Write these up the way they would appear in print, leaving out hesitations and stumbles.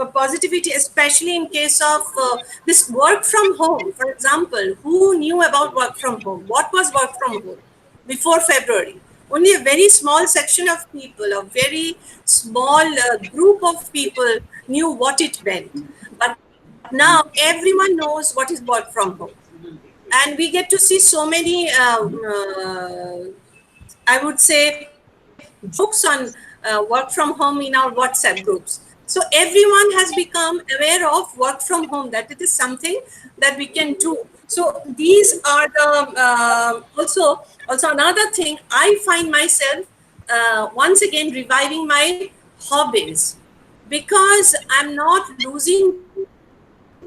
positivity, especially in case of this work from home. For example, who knew about work from home? What was work from home before February? Only a very small section of people, a very small group of people knew what it meant. But now everyone knows what is work from home. And we get to see so many, I would say, jokes on work from home in our WhatsApp groups. So everyone has become aware of work from home, that it is something that we can do. So these are the also another thing. I find myself once again reviving my hobbies, because I'm not losing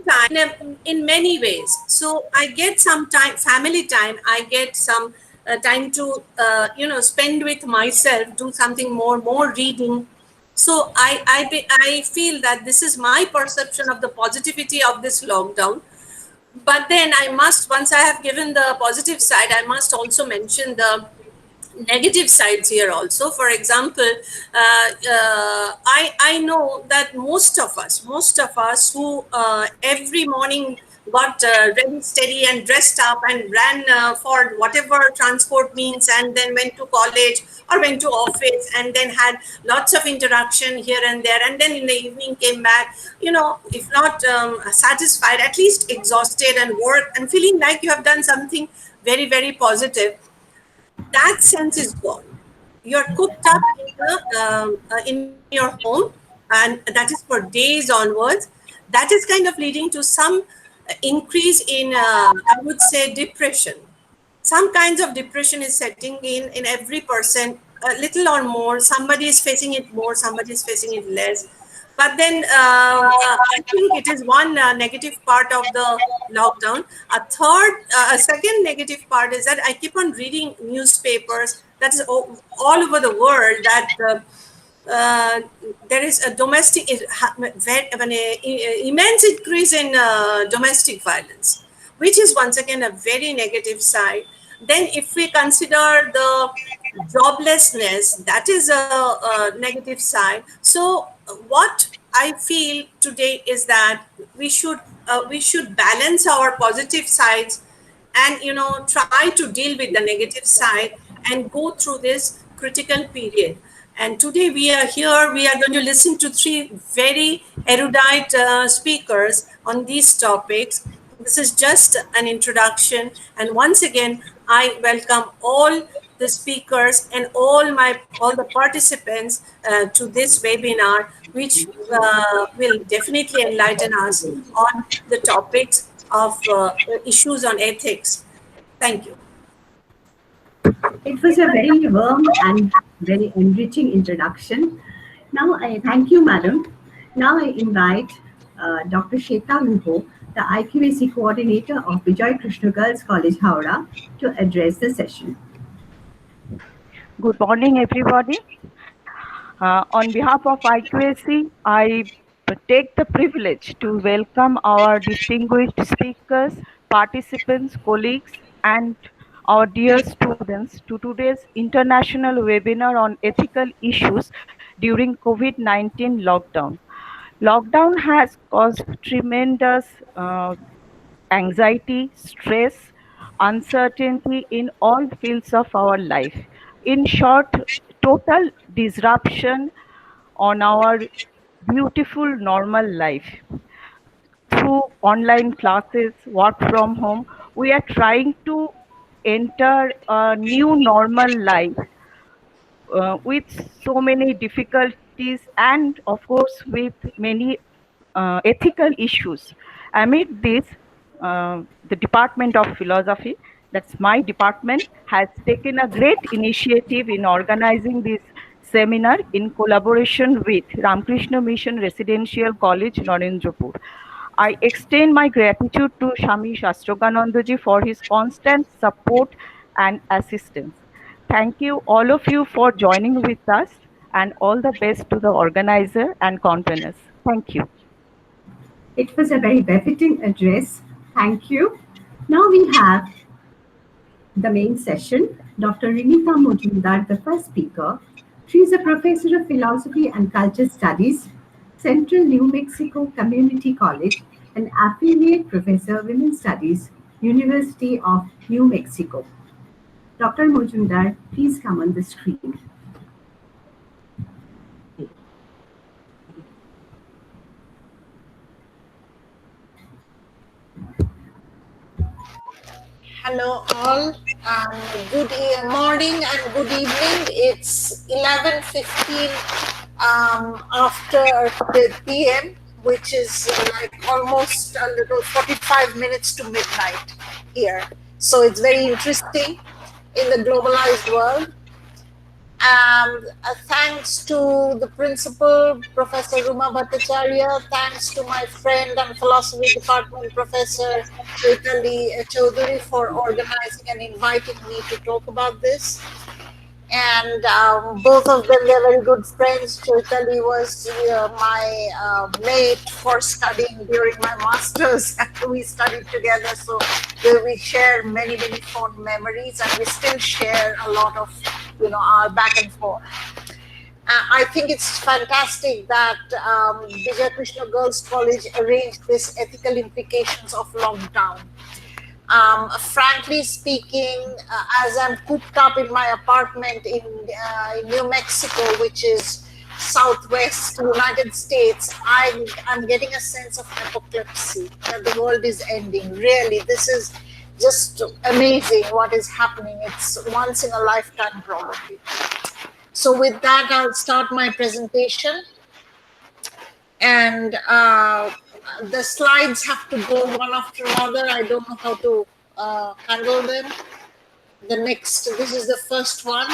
time in many ways. So I get some time, family time. I get some time to spend with myself, do something more reading. So I feel that this is my perception of the positivity of this lockdown. But then I must, once I have given the positive side, I must also mention the negative sides here also. For example, I know that most of us who every morning got ready, steady, and dressed up and ran for whatever transport means, and then went to college or went to office, and then had lots of interaction here and there, and then in the evening came back, if not satisfied, at least exhausted and worked and feeling like you have done something very, very positive. That sense is gone. You're cooped up in your home, and that is for days onwards. That is kind of leading to some increase in, I would say, depression. Some kinds of depression is setting in every person, a little or more. Somebody is facing it more, somebody is facing it less. But then I think it is one negative part of the lockdown. A second negative part is that I keep on reading newspapers, that is all over the world, that there is a immense increase in domestic violence, which is once again a very negative side. Then if we consider the joblessness, that is a negative side. So what I feel today is that we should balance our positive sides, and try to deal with the negative side and go through this critical period. And today we are here, we are going to listen to three very erudite speakers on these topics. This is just an introduction, and once again I welcome all the speakers and all the participants to this webinar, which will definitely enlighten us on the topics of issues on ethics. Thank you. It was a very warm and very enriching introduction. Now I thank you, madam. Now I invite Dr. Sheta Luho, the IQAC coordinator of Bijoy Krishna Girls College, Howrah, to address the session. Good morning, everybody. On behalf of IQAC, I take the privilege to welcome our distinguished speakers, participants, colleagues, and our dear students to today's international webinar on ethical issues during COVID-19 lockdown. Lockdown has caused tremendous anxiety, stress, uncertainty in all fields of our life. In short, total disruption on our beautiful normal life. Through online classes, work from home, we are trying to enter a new normal life with so many difficulties and, of course, with many ethical issues. Amid this, the Department of Philosophy, that's my department, has taken a great initiative in organizing this seminar in collaboration with Ramakrishna Mission Residential College, Narendrapur. I extend my gratitude to Swami Shastroganandaji for his constant support and assistance. Thank you, all of you, for joining with us, and all the best to the organizer and conveners. Thank you. It was a very befitting address. Thank you. Now we have the main session. Dr. Anita Majumdar, the first speaker. She is a professor of philosophy and culture studies, Central New Mexico Community College, and Affiliate Professor, Women's Studies, University of New Mexico. Dr. Majumdar, please come on the screen. Hello all, good morning and good evening. It's 11:15 after the PM, which is like almost a little 45 minutes to midnight here. So it's very interesting in the globalized world. Thanks to the principal, Professor Ruma Bhattacharya, thanks to my friend and philosophy department, Professor Chaitali Chaudhary, for organizing and inviting me to talk about this. And both of them, they're very good friends. Chaitali was my mate for studying during my master's. We studied together, so we share many, many fond memories, and we still share a lot of, our back and forth. I think it's fantastic that Bijoy Krishna Girls College arranged this ethical implications of lockdown. Frankly speaking, as I'm cooped up in my apartment in New Mexico, which is southwest United States, I'm getting a sense of apocalypse, that the world is ending. Really, this is just amazing what is happening. It's once in a lifetime probably. So with that, I'll start my presentation. And the slides have to go one after another. I don't know how to handle them. This is the first one.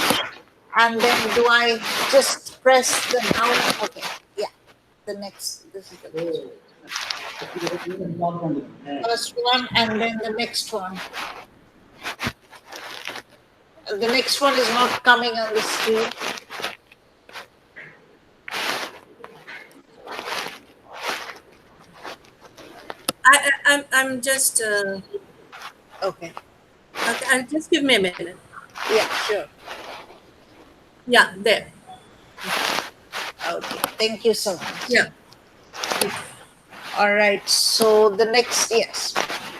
And then do I just press the down? Okay, yeah. This is the first one, and then the next one. The next one is not coming on the screen. I'm just Okay. I'll just give me a minute. Yeah, sure. Yeah, there. Okay, thank you so much. Yeah. All right, so the next, yes.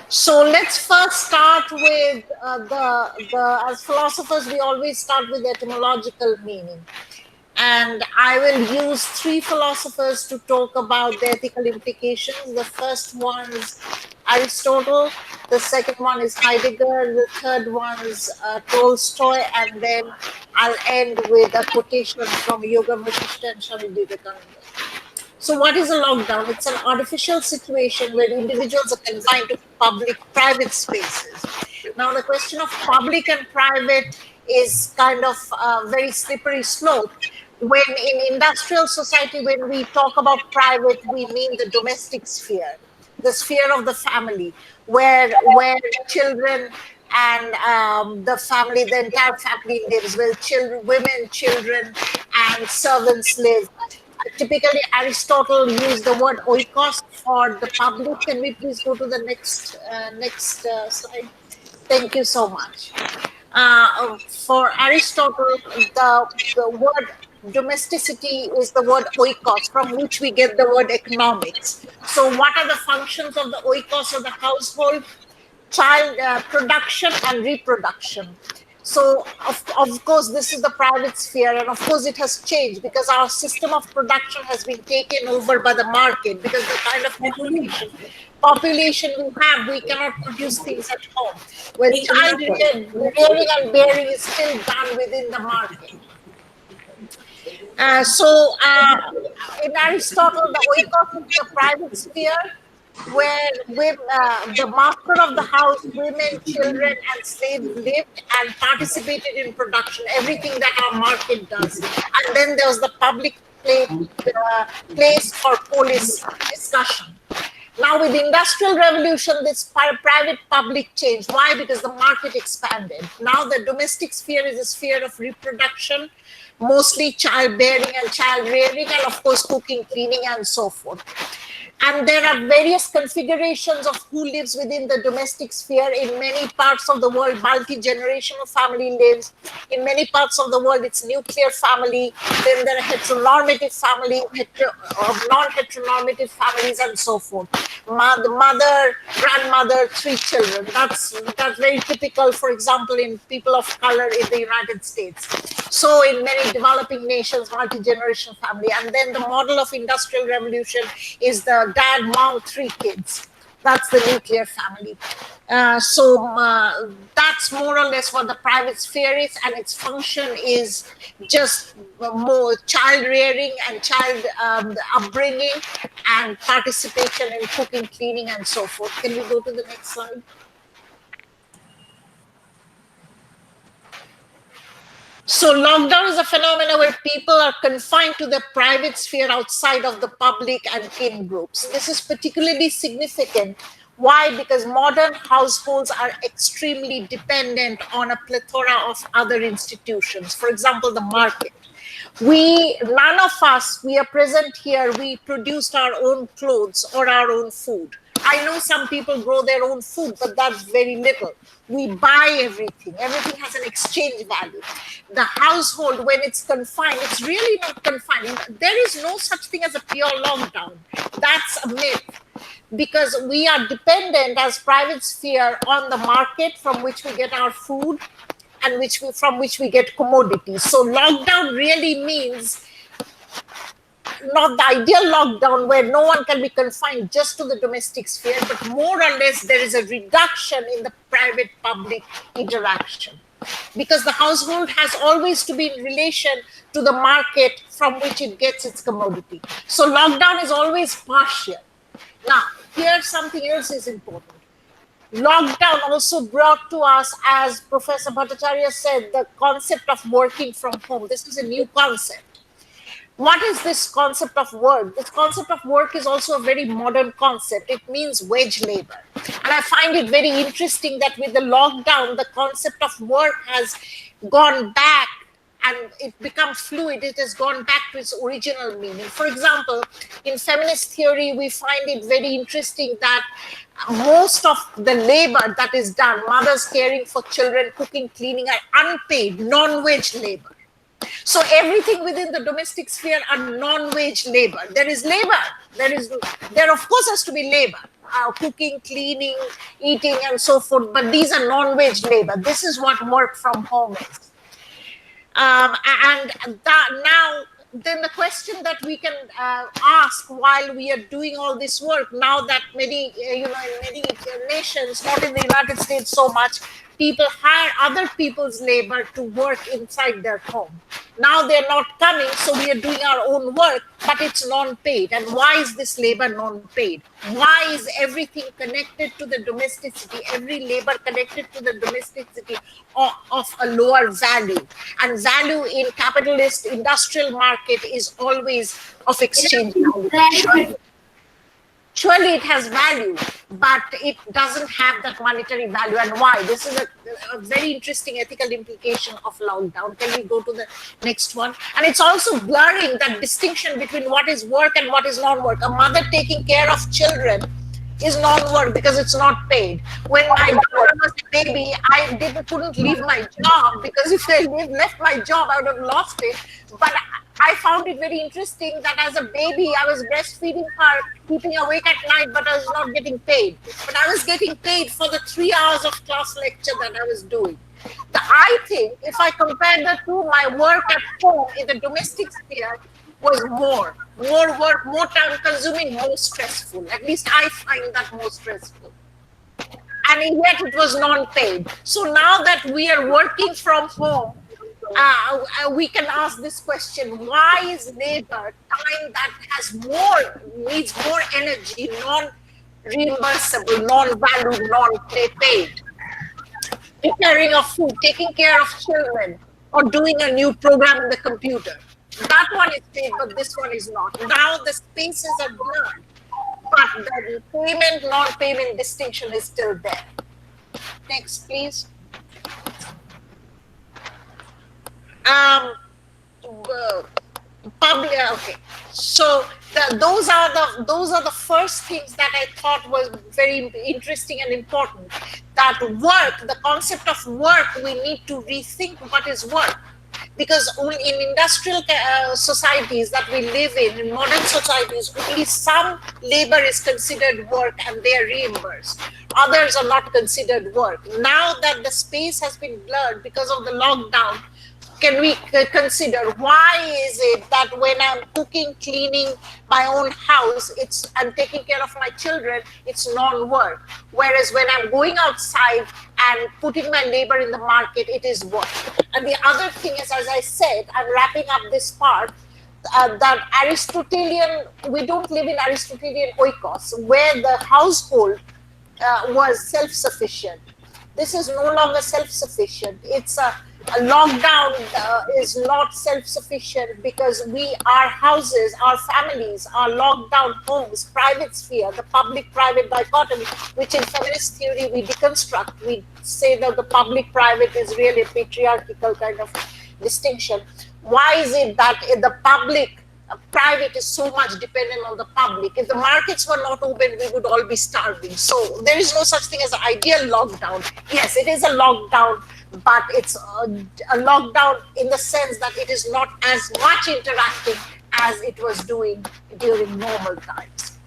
So let's first start with as philosophers, we always start with etymological meaning. And I will use three philosophers to talk about the ethical implications. The first one is Aristotle, the second one is Heidegger, the third one is Tolstoy, and then I'll end with a quotation from Yoga Vasishtha and Swami Vivekananda. So what is a lockdown? It's an artificial situation where individuals are confined to private spaces. Now, the question of public and private is kind of a very slippery slope. When in industrial society, when we talk about private, we mean the domestic sphere, the sphere of the family, where children and the family, the entire family lives, where children, women, children, and servants live. Typically, Aristotle used the word oikos for the public. Can we please go to the next slide? Thank you so much. For Aristotle, the word domesticity is the word oikos, from which we get the word economics. So what are the functions of the oikos of the household? Child production and reproduction. So of course this is the private sphere, and of course it has changed because our system of production has been taken over by the market, because the kind of population we have, we cannot produce things at home. When child rearing and bearing is still done within the market. In Aristotle, the oikos is the private sphere, where the master of the house, women, children, and slaves lived and participated in production, everything that our market does. And then there was the public place for police discussion. Now, with the Industrial Revolution, this private-public changed. Why? Because the market expanded. Now, the domestic sphere is a sphere of reproduction, mostly childbearing and child rearing, and of course, cooking, cleaning, and so forth. And there are various configurations of who lives within the domestic sphere. In many parts of the world, multi-generational family lives. In many parts of the world, it's nuclear family. Then there are heteronormative family, non-heteronormative families, and so forth. Mother, grandmother, 3 children. That's very typical, for example, in people of color in the United States. So in many developing nations, multi-generational family. And then the model of industrial revolution is the dad, mom, 3 kids. That's the nuclear family. That's more or less what the private sphere is, and its function is just more child rearing and child upbringing and participation in cooking, cleaning, and so forth. Can we go to the next slide? So lockdown is a phenomenon where people are confined to the private sphere outside of the public and in groups. This is particularly significant. Why? Because modern households are extremely dependent on a plethora of other institutions. For example, the market. None of us, we are present here, we produced our own clothes or our own food. I know some people grow their own food, but that's very little. We buy everything. Everything has an exchange value. The household, when it's confined, it's really not confined. There is no such thing as a pure lockdown. That's a myth, because we are dependent as private sphere on the market from which we get our food and from which we get commodities. So lockdown really means not the ideal lockdown where no one can be confined just to the domestic sphere, but more or less there is a reduction in the private-public interaction, because the household has always to be in relation to the market from which it gets its commodity. So lockdown is always partial. Now, here something else is important. Lockdown also brought to us, as Professor Bhattacharya said, the concept of working from home. This is a new concept. What is this concept of work? This concept of work is also a very modern concept. It means wage labor. And I find it very interesting that with the lockdown, the concept of work has gone back and it becomes fluid. It has gone back to its original meaning. For example, in feminist theory, we find it very interesting that most of the labor that is done, mothers caring for children, cooking, cleaning, are unpaid, non-wage labor. So everything within the domestic sphere are non-wage labor. There is labor. There of course has to be labor, cooking, cleaning, eating, and so forth. But these are non-wage labor. This is what work from home is. Then the question that we can ask while we are doing all this work, now that many, in many nations, not in the United States so much, people hire other people's labor to work inside their home. Now they're not coming, so we are doing our own work, but it's non-paid. And why is this labor non-paid? Why is everything connected to the domesticity, every labor connected to the domesticity of a lower value? And value in capitalist industrial market is always of exchange value. Surely it has value, but it doesn't have that monetary value. And why? This is a very interesting ethical implication of lockdown. Can we go to the next one? And it's also blurring that distinction between what is work and what is non-work. A mother taking care of children is non-work because it's not paid. When my daughter was a baby, I couldn't leave my job, because if I left my job, I would have lost it. But I found it very interesting that as a baby, I was breastfeeding her, keeping awake at night, but I was not getting paid. But I was getting paid for the 3 hours of class lecture that I was doing. I think if I compare the two, my work at home in the domestic sphere was more work, more time consuming, more stressful. At least I find that more stressful. And yet it was non-paid. So now that we are working from home, we can ask this question: why is labor, time that needs more energy, non-reimbursable, non-valued, non-paid? Preparing of food, taking care of children, or doing a new program in the computer. That one is paid, but this one is not. Now the spaces are blurred, but the payment, non-payment distinction is still there. Next, please. public. Okay, so those are the first things that I thought was very interesting and important. That work, the concept of work, we need to rethink what is work, because in industrial societies that we live in modern societies, only some labor is considered work and they are reimbursed. Others are not considered work. Now that the space has been blurred because of the lockdown, can we consider why is it that when I'm cooking, cleaning my own house, I'm taking care of my children, it's non-work, whereas when I'm going outside and putting my labor in the market, it is work. And the other thing is, as I said, I'm wrapping up this part, that Aristotelian, we don't live in Aristotelian oikos, where the household was self-sufficient. This is no longer self-sufficient. It's a lockdown is not self-sufficient, because our houses, our families, our locked down homes, private sphere, the public-private dichotomy, which in feminist theory we deconstruct. We say that the public-private is really a patriarchal kind of distinction. Why is it that the private is so much dependent on the public? If the markets were not open, we would all be starving. So there is no such thing as an ideal lockdown. Yes, it is a lockdown, but it's a lockdown in the sense that it is not as much interacting as it was doing during normal times.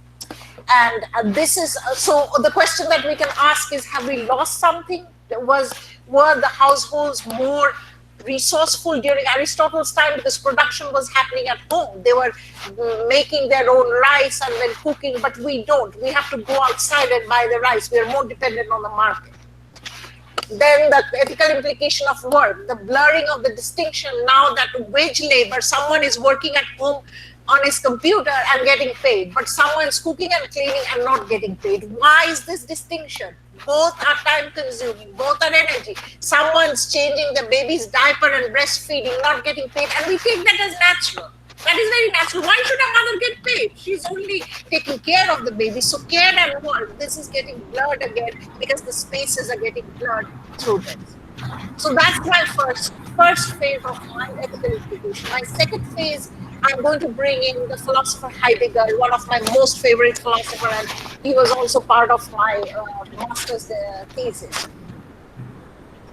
And this is, so the question that we can ask is, have we lost something? Were the households more resourceful during Aristotle's time, because production was happening at home? They were making their own rice and then cooking, but we don't. We have to go outside and buy the rice. We are more dependent on the market. Then the ethical implication of work, the blurring of the distinction now that wage labor, someone is working at home on his computer and getting paid, but someone's cooking and cleaning and not getting paid. Why is this distinction? Both are time consuming, both are energy. Someone's changing the baby's diaper and breastfeeding, not getting paid, and we take that as natural. That is very natural. Why should a mother get paid? She's only taking care of the baby. So care and work, this is getting blurred again, because the spaces are getting blurred through this. So that's my first phase of my ethical implication. My second phase, I'm going to bring in the philosopher Heidegger, one of my most favorite philosophers, and he was also part of my master's thesis.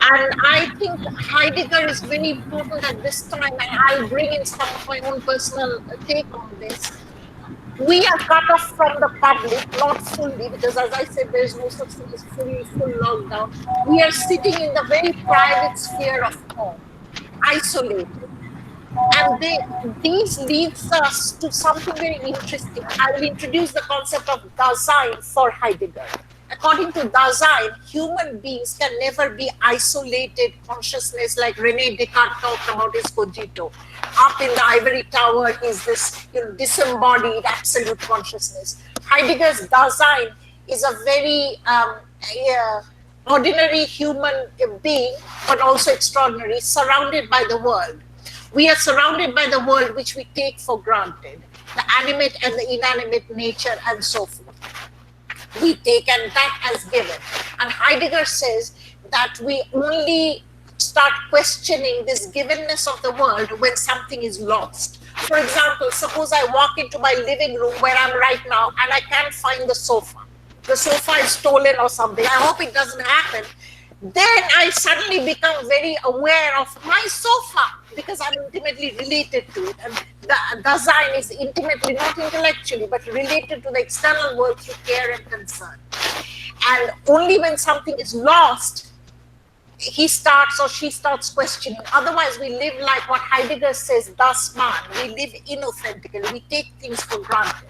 And I think Heidegger is very important at this time, and I'll bring in some of my own personal take on this. We are cut off from the public, not fully, because as I said, there's no such thing as full lockdown. We are sitting in the very private sphere of home, isolated. And these leads us to something very interesting. I will introduce the concept of Dasein for Heidegger. According to Dasein, human beings can never be isolated consciousness like René Descartes talked about his cogito. Up in the ivory tower is this disembodied absolute consciousness. Heidegger's Dasein is a very ordinary human being, but also extraordinary, surrounded by the world. We are surrounded by the world which we take for granted, the animate and the inanimate nature and so forth. We take and that as given. And Heidegger says that we only start questioning this givenness of the world when something is lost. For example, suppose I walk into my living room where I'm right now and I can't find the sofa. The sofa is stolen or something. I hope it doesn't happen. Then I suddenly become very aware of my sofa because I'm intimately related to it. And the Dasein is intimately, not intellectually, but related to the external world through care and concern. And only when something is lost, he starts or she starts questioning. Otherwise, we live like what Heidegger says, das man. We live inauthentically. We take things for granted.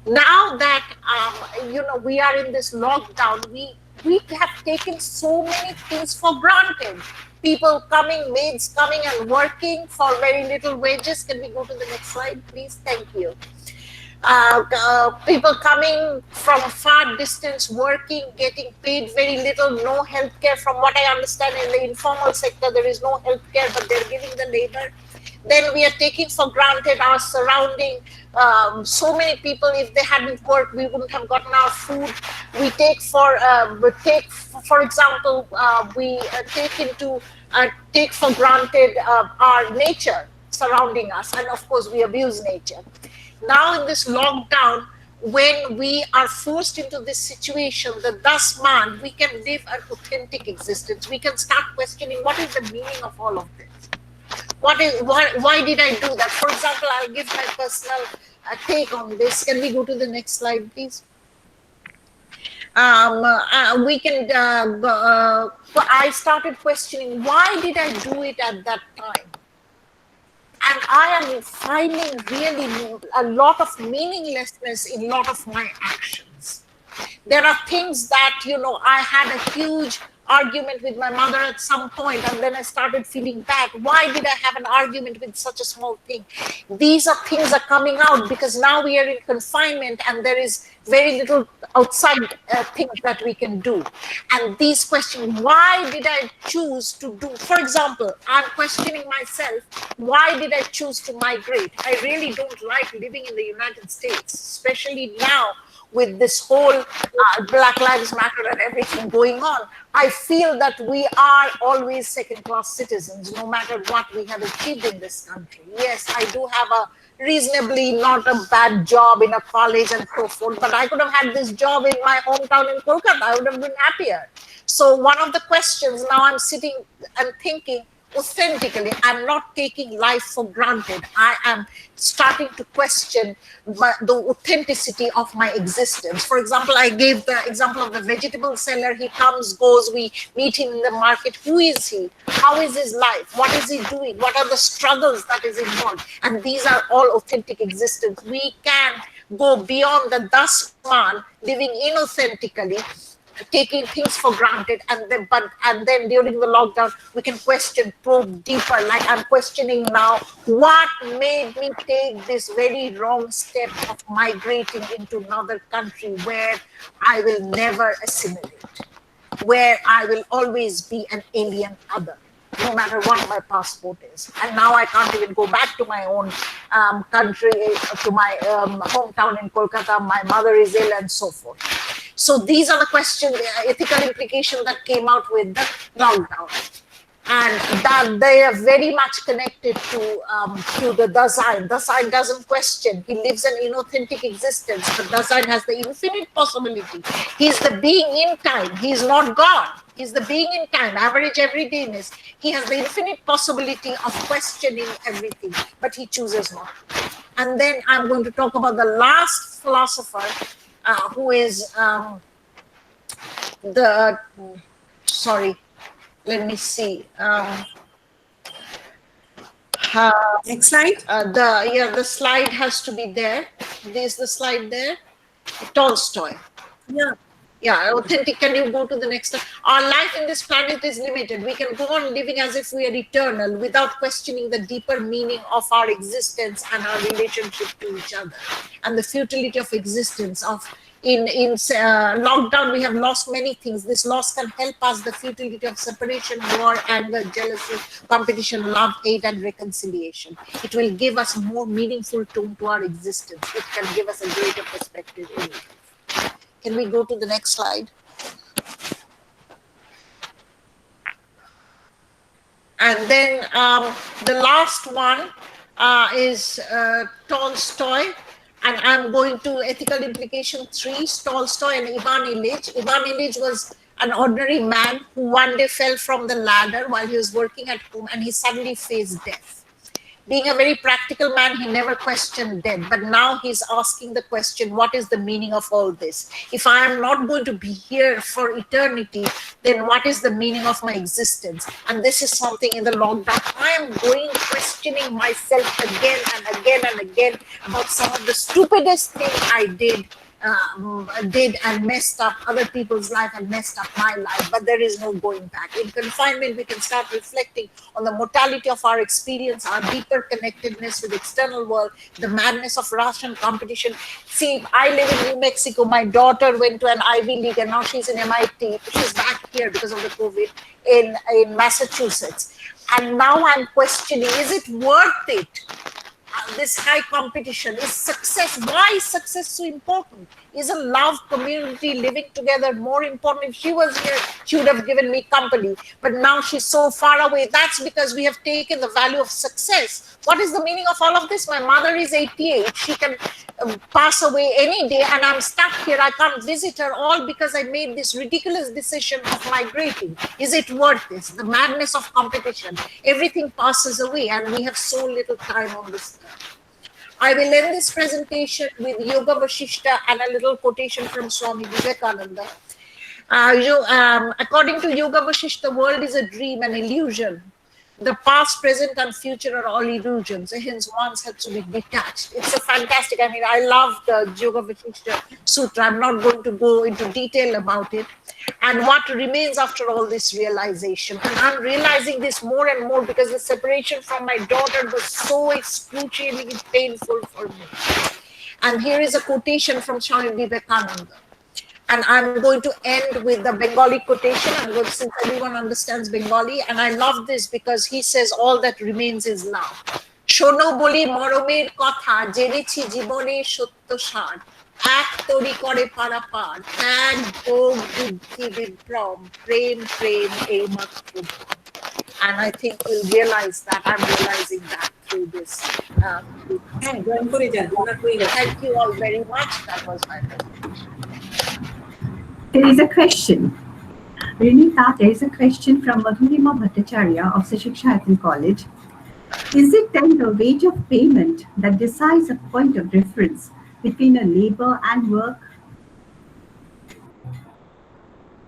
Now that we are in this lockdown, we have taken so many things for granted. People coming, maids coming and working for very little wages. Can we go to the next slide, please? Thank you. People coming from far distance, working, getting paid very little, no healthcare. From what I understand, in the informal sector, there is no healthcare, but they're giving the labor. Then we are taking for granted our surrounding. So many people, if they hadn't worked, we wouldn't have gotten our food. We take for example, we take for granted our nature. surrounding us, and of course we abuse nature. Now in this lockdown, when we are forced into this situation, the thus man, we can live an authentic existence. We can start questioning what is the meaning of all of this. Why did I do that? For example, I'll give my personal take on this. Can we go to the next slide, please? We can I started questioning, why did I do it at that time? And I am finding really a lot of meaninglessness in a lot of my actions. There are things that, I had a huge argument with my mother at some point, and then I started feeling bad. Why did I have an argument with such a small thing? These are things are coming out because now we are in confinement and there is very little outside things that we can do. And these questions, why did I choose to do? For example, I'm questioning myself, why did I choose to migrate? I really don't like living in the United States, especially now with this whole Black Lives Matter and everything going on. I feel that we are always second-class citizens, no matter what we have achieved in this country. Yes, I do have a reasonably not a bad job in a college and so forth, but I could have had this job in my hometown in Kolkata. I would have been happier. So one of the questions, now I'm sitting and thinking, authentically, I'm not taking life for granted. I am starting to question the authenticity of my existence. For example, I gave the example of the vegetable seller. He comes, goes, we meet him in the market. Who is he? How is his life? What is he doing? What are the struggles that is involved? And these are all authentic existence. We can go beyond the thus man, living inauthentically, taking things for granted, and then during the lockdown we can question, probe deeper. Like I'm questioning now, what made me take this very wrong step of migrating into another country where I will never assimilate, where I will always be an alien other, no matter what my passport is. And now I can't even go back to my own country, to my hometown in Kolkata. My mother is ill and so forth. So these are the questions, ethical implications that came out with the lockdown. And that they are very much connected to the Dasein. Dasein doesn't question. He lives an inauthentic existence. But Dasein has the infinite possibility. He's the being in time. He's not God. He's the being in time, average everydayness. He has the infinite possibility of questioning everything, but he chooses not. And then I'm going to talk about the last philosopher, who is let me see. Next slide. The slide has to be there. There's the slide there. Tolstoy. Yeah, authentic. Can you go to the next slide? Our life in this planet is limited. We can go on living as if we are eternal without questioning the deeper meaning of our existence and our relationship to each other, and the futility of existence. In lockdown, we have lost many things. This loss can help us, the futility of separation, war, anger, jealousy, competition, love, hate, and reconciliation. It will give us a more meaningful tone to our existence. It can give us a greater perspective in life. Can we go to the next slide? And then the last one is Tolstoy. And I'm going to ethical implication 3, Tolstoy and Ivan Illich. Ivan Illich was an ordinary man who one day fell from the ladder while he was working at home, and he suddenly faced death. Being a very practical man, he never questioned death, but now he's asking the question, what is the meaning of all this? If I am not going to be here for eternity, then what is the meaning of my existence? And this is something in the lockdown. I am going questioning myself again and again and again about some of the stupidest things I did and messed up other people's life and messed up my life, but there is no going back. In confinement, we can start reflecting on the mortality of our experience, our deeper connectedness with the external world, the madness of rush and competition. See, I live in New Mexico. My daughter went to an Ivy League and now she's in MIT. She's back here because of the COVID in Massachusetts. And now I'm questioning, is it worth it? this high competition? Is success, why is success so important? Is a love community living together more important? If she was here, she would have given me company, but now she's so far away. That's because we have taken the value of success. What is the meaning of all of this? My mother is 88. She can pass away any day, and I'm stuck here. I can't visit her, all because I made this ridiculous decision of migrating. Is it worth this? The madness of competition. Everything passes away, and we have so little time on this earth. I will end this presentation with Yoga Vashishta and a little quotation from Swami Vivekananda. According to Yoga Vashishta, the world is a dream, an illusion. The past, present, and future are all illusions. Hence, one has to be detached. It's a fantastic. I mean, I love the Yoga Vashishta Sutra. I'm not going to go into detail about it. And what remains after all this realization. And I'm realizing this more and more because the separation from my daughter was so excruciatingly painful for me. And here is a quotation from Swami Vivekananda. And I'm going to end with the Bengali quotation. I'm going to, since everyone understands Bengali, and I love this because he says all that remains is love. Shono boli moromer kotha জেনেছি জীবনে সত্য সার এক তরি করে পারাপার ত্যাগ ভোগ বুদ্ধি বিভ্রম প্রেম প্রেম এই মাত্র। And I think we'll realize that. I'm realizing that through this. Thank you all very much. That was my presentation. There is a question. Renita, there is a question from Madhurima Bhattacharya of Sashikshayatin College. Is it then the wage of payment that decides a point of difference between a labor and work?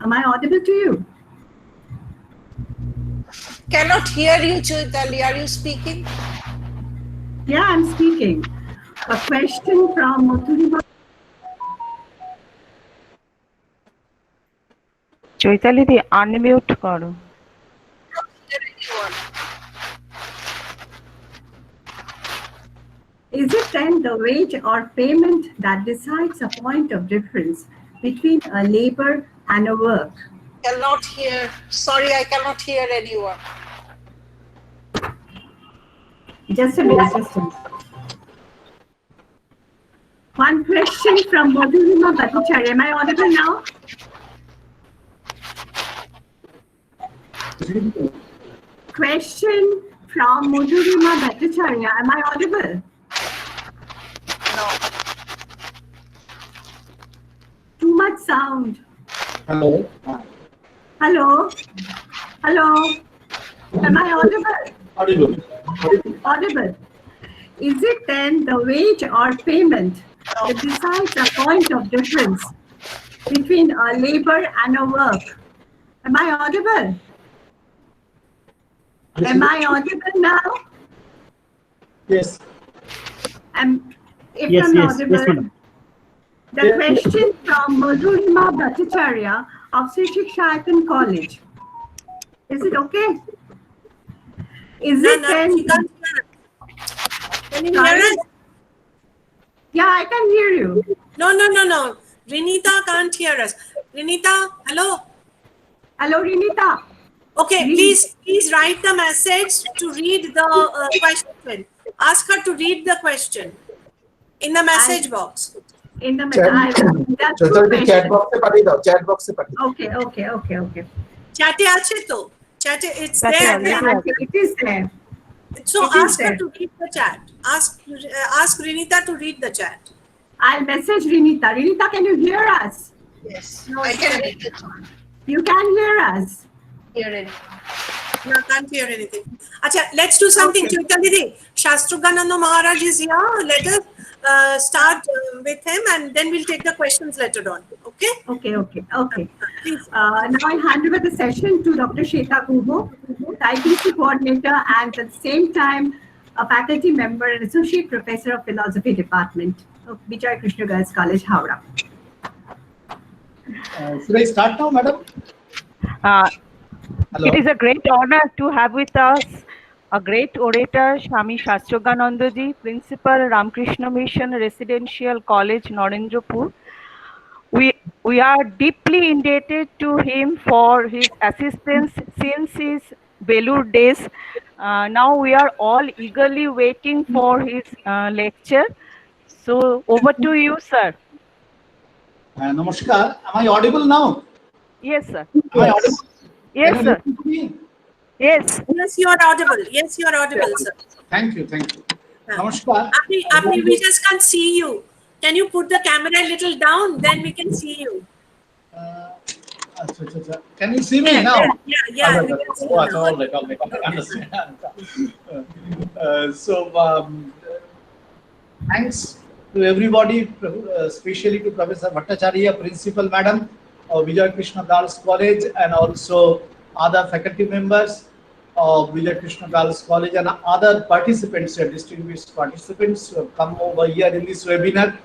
Am I audible to you? Cannot hear you, Chaitali. Are you speaking? Yeah, I'm speaking. A question from Madhurima. Chaitali the unmute করো। Is it then the wage or payment that decides a point of difference between a labor and a work? Cannot hear. Sorry, I cannot hear anyone. Just a minute, just a minute. One question from Madhurima Bhattacharya. Am I audible now? Question from Madhurima Bhattacharya. Am I audible? No. Too much sound. Hello. Hello? Hello? Am I audible? Audible. Audible. Is it then the wage or payment that decides a point of difference between a labor and a work? Am I audible? Am I audible now? Yes. If Yes, I'm yes, audible, yes, madam. the question from Madhurima Bhattacharya of Sashikshayatin College. Is it okay? Is it then? Can you hear us? Yeah, I can hear you. No. Renita can't hear us. Renita, hello? Hello, Renita. Okay, please write the message to read the question. Ask her to read the question in the message box. In the that's good question. chat box se পাঠিয়ে দাও, chat box se পাঠিয়ে দাও। Okay. Chat আছে তো? Chat it's Chat-এ there. আছে। Yeah. It is there. So It is ask her there. to read the chat. Ask Renita to read the chat. I'll message Renita. Renita, can you hear us? Yes. No, I can read it. You can hear us. Hear it. No, can't hear anything. Acha, let's do something. Okay. Chaitanya, Shastrugananda Maharaj is here. Let us start with him, and then we'll take the questions later on. Okay? Okay. Please. Now I hand over the session to Dr. Shweta Kubo, the IQAC coordinator and at the same time a faculty member and associate professor of philosophy department of Bijoy Krishna Girls College, Howrah. Should I start now, madam? Hello. It is a great honor to have with us a great orator, Swami Shastroghanandaji, Principal, Ramakrishna Mission Residential College, Narendrapur. We are deeply indebted to him for his assistance since his Belur days Now we are all eagerly waiting for his lecture. So over to you, sir. Namaskar. Am I audible now? Yes, sir. Am I audible? Yes, Can you sir. listen to me? Yes. Yes, you are audible. Yes, you are audible, sir. Thank you. Thank you. Uh, Namaskar. we just can't see you. Can you put the camera a little down? Then we can see you. Can you see me Yeah, now? yeah, we can see you now. All right. I understand. Thanks to everybody, especially to Professor Bhattacharya, Principal Madam of Bijoy Krishna Girls College, and also other faculty members of Bijoy Krishna Girls College and other participants, distinguished participants who have come over here in this webinar.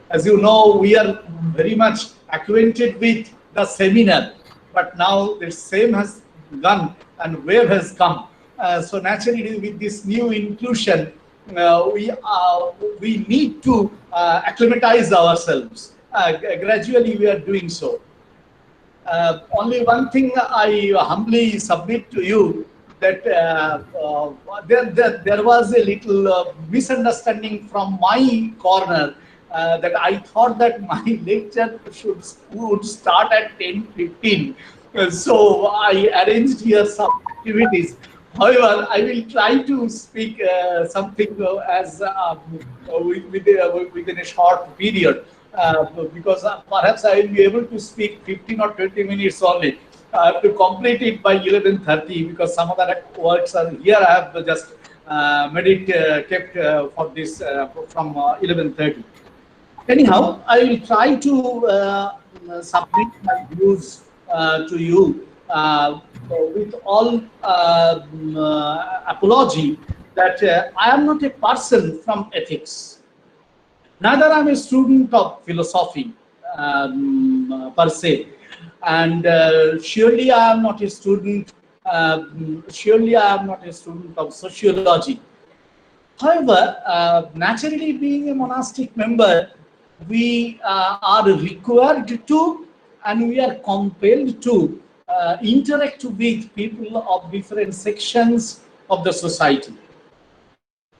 As you know, we are very much acquainted with the seminar, but now the same has gone and wave has come. So naturally, with this new inclusion, we need to acclimatize ourselves. Gradually, we are doing so. Only one thing I humbly submit to you, that there was a little misunderstanding from my corner, that I thought that my lecture would start at 10:15. So I arranged here some activities. However, I will try to speak something within a short period. Because perhaps I will be able to speak 15 or 20 minutes only. I have to complete it by 11:30 because some of the works are here. I have just made it kept for this from 11:30. Anyhow, I will try to submit my views to you with all apology that I am not a person from ethics. Neither I'm a student of philosophy per se, and surely I am not a student. Surely I am not a student of sociology. However, naturally, being a monastic member, we are required to, and we are compelled to interact with people of different sections of the society.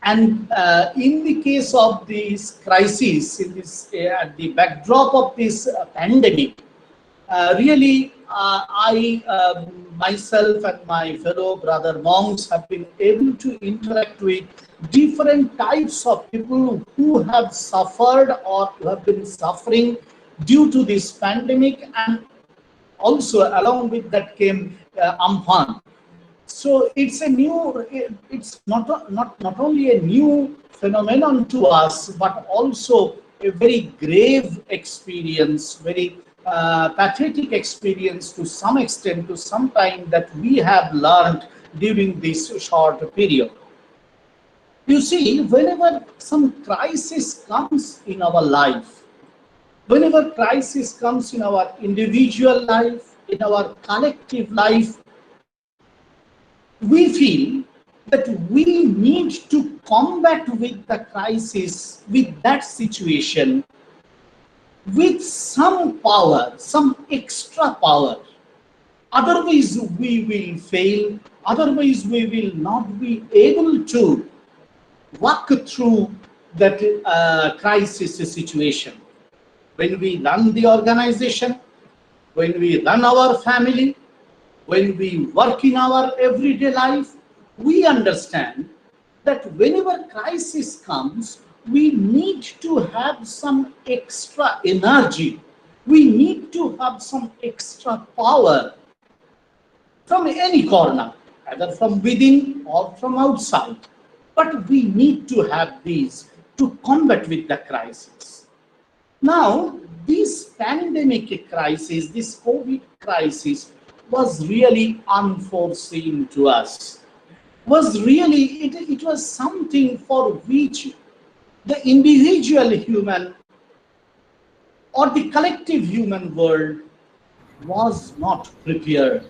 And in the case of this crisis, in this at the backdrop of this pandemic, really, I myself and my fellow brother monks have been able to interact with different types of people who have suffered or who have been suffering due to this pandemic, and also along with that came Amphan. So it's a new, it's not only a new phenomenon to us, but also a very grave experience, very pathetic experience to some extent, to some time, that we have learned during this short period. You see, whenever some crisis comes in our life, whenever crisis comes in our individual life, in our collective life, we feel that we need to combat with the crisis, with that situation, with some power, some extra power. Otherwise, we will fail. Otherwise, we will not be able to walk through that crisis situation. When we run the organization, when we run our family, when we work in our everyday life, we understand that whenever crisis comes, we need to have some extra energy. We need to have some extra power from any corner, either from within or from outside. But we need to have these to combat with the crisis. Now, this pandemic crisis, this COVID crisis, was really unforeseen to us. Was really, it was something for which the individual human or the collective human world was not prepared.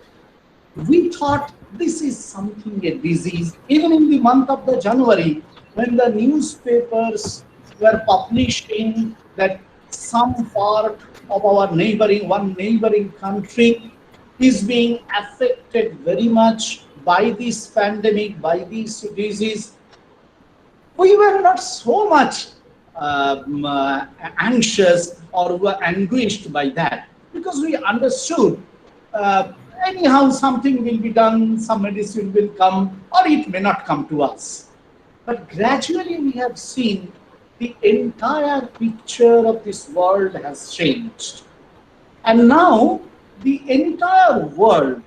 We thought this is something, a disease. Even in the month of the January, when the newspapers were publishing that some part of our one neighboring country is being affected very much by this pandemic, by this disease, we were not so much anxious or were anguished by that, because we understood uh, anyhow something will be done, some medicine will come, or it may not come to us. But gradually we have seen the entire picture of this world has changed. And now the entire world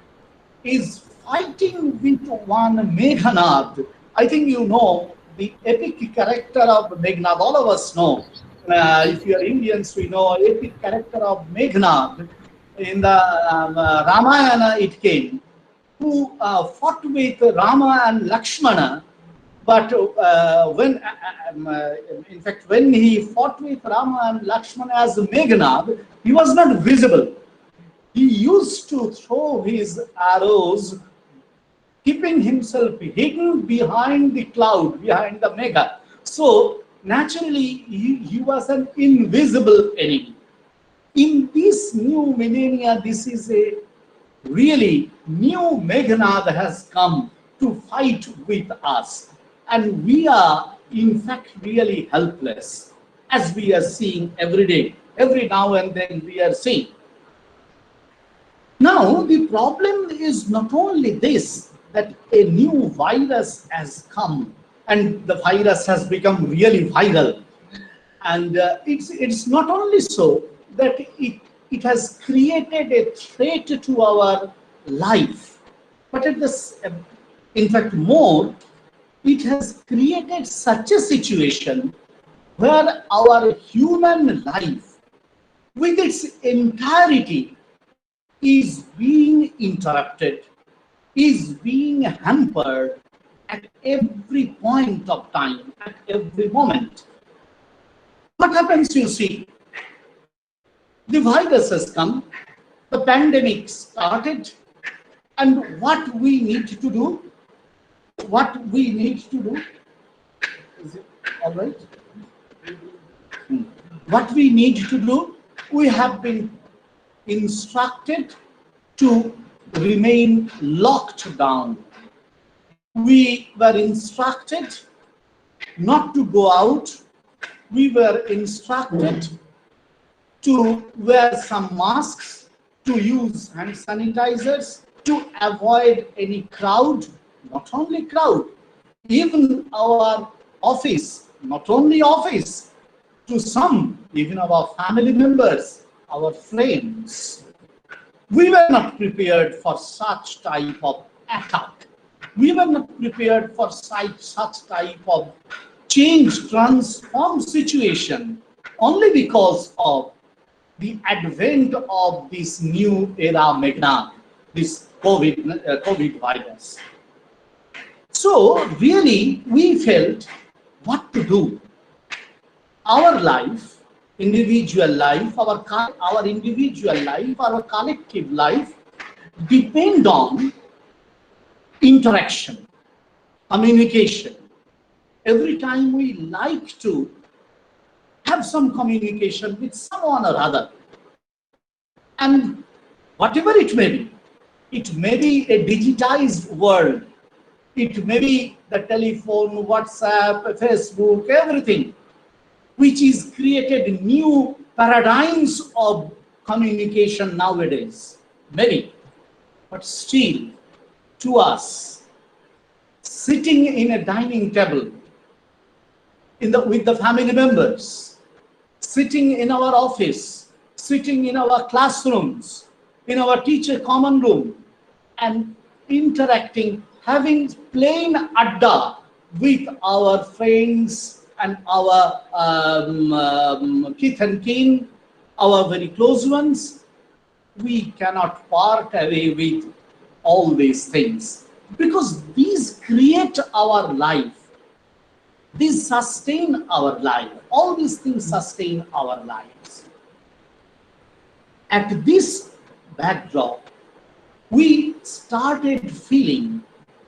is fighting with one Meghnad. I think you know the epic character of Meghnad. All of us know. If you are Indians, we know epic character of Meghnad. In the Ramayana, it came, who fought with Rama and Lakshmana. But in fact, when he fought with Rama and Lakshmana as Meghnad, he was not visible. He used to throw his arrows, keeping himself hidden behind the cloud, behind the Megha. So naturally, he was an invisible enemy. In this new millennia, this is a really new Meghnad has come to fight with us. And we are, in fact, really helpless, as we are seeing every day. Every now and then we are seeing. Now, the problem is not only this, that a new virus has come and the virus has become really viral. And it's not only so that it has created a threat to our life, but in fact, more, it has created such a situation where our human life, with its entirety, is being interrupted, is being hampered at every point of time, at every moment. What happens, you see? The virus has come, the pandemic started, and what we need to do, what we need to do, is it all right? What we need to do, we have been instructed to remain locked down. We were instructed not to go out. We were instructed to wear some masks, to use hand sanitizers, to avoid any crowd, not only crowd, even our office, not only office, to some, even our family members, our friends. We were not prepared for such type of attack. We were not prepared for such type of change, transform situation, only because of the advent of this new era Meghnad, this COVID virus. So really, we felt what to do. Our life, individual life, our individual life, our collective life depend on interaction, communication. Every time we like to have some communication with someone or other, and whatever it may be a digitized world, it may be the telephone, WhatsApp, Facebook, everything, which is created new paradigms of communication nowadays, maybe, but still, to us, sitting in a dining table with the family members, sitting in our office, sitting in our classrooms, in our teacher common room, and interacting, having plain adda with our friends and our kith and kin, our very close ones, we cannot part away with all these things, because these create our life. These sustain our life. All these things sustain our lives. At this backdrop, we started feeling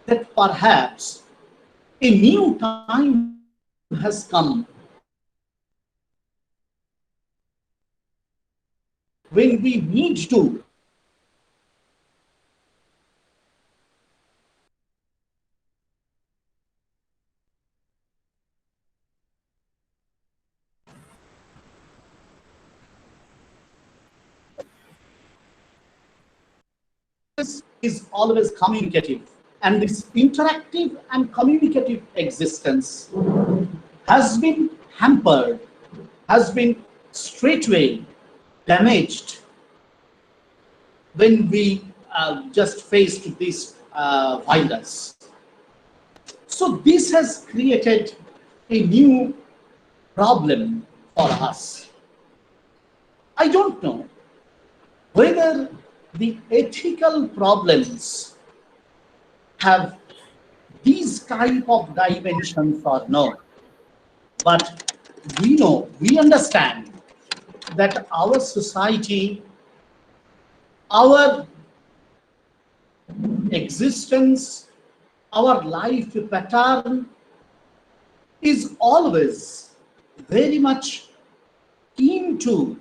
that perhaps a new time has come when we need to is always communicative, and this interactive and communicative existence has been hampered, has been straightway damaged when we just faced this virus. So this has created a new problem for us. I don't know whether the ethical problems have these type of dimensions or no, but we understand that our society, our existence, our life pattern is always very much keen to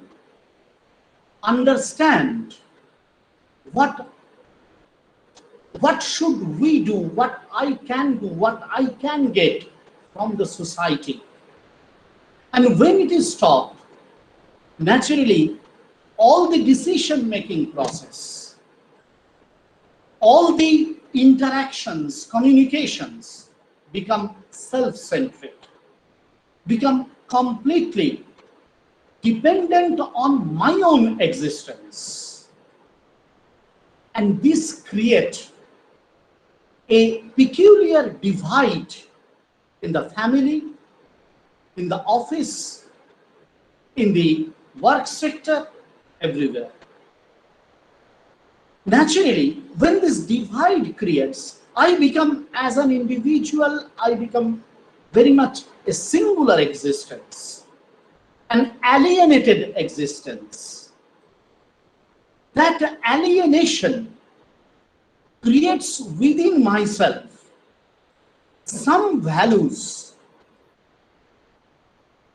understand what should we do, what I can do, what I can get from the society. And when it is stopped, naturally, all the decision-making process, all the interactions, communications become self-centric, become completely dependent on my own existence. And this creates a peculiar divide in the family, in the office, in the work sector, everywhere. Naturally, when this divide creates, I become, as an individual, I become very much a singular existence, an alienated existence. That alienation creates within myself some values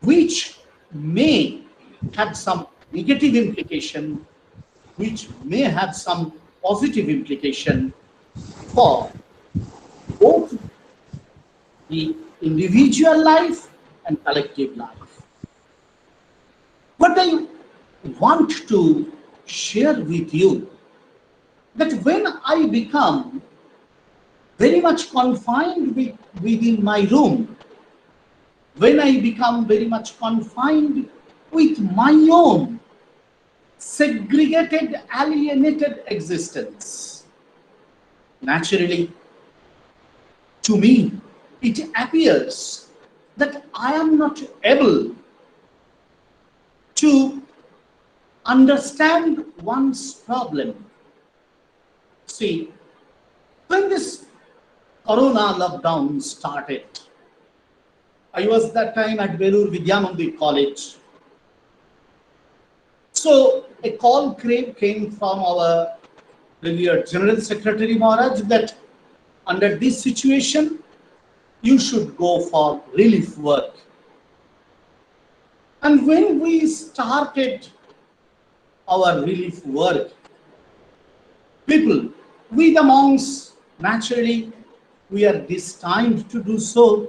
which may have some negative implication, which may have some positive implication for both the individual life and collective life. What I want to share with you, that when I become very much confined within my room, when I become very much confined with my own segregated, alienated existence, naturally, to me, it appears that I am not able to understand one's problem. See, when this Corona lockdown started, I was that time at Velur Vidyamandir College. So a call came from our revered General Secretary Maharaj that under this situation, you should go for relief work. And when we started our relief work, people, we the monks, naturally, we are destined to do so.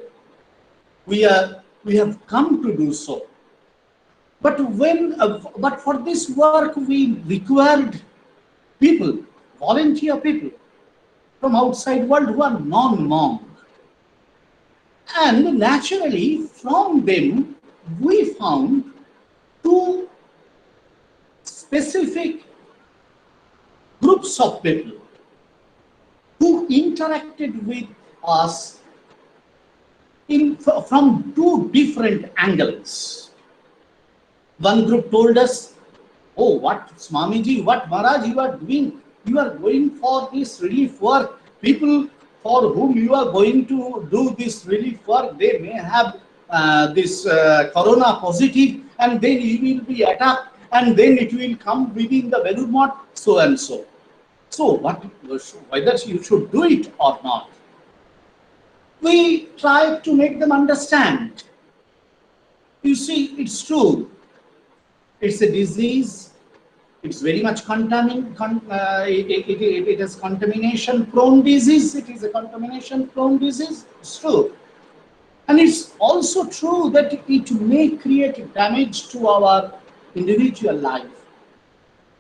We have come to do so. But but for this work, we required people, volunteer people from outside world who are non-monk. And naturally, from them, we found two specific groups of people who interacted with us from two different angles. One group told us, oh, what Swamiji, what Maharaj you are doing? You are going for this relief work. People for whom you are going to do this relief work, they may have this Corona positive, and then you will be attacked, and then it will come within the Velur Math, so and so. So whether you should do it or not, we try to make them understand. You see, it's true. It's a disease. It's very much it is contamination-prone disease. It is a contamination-prone disease. It's true. And it's also true that it may create damage to our individual life.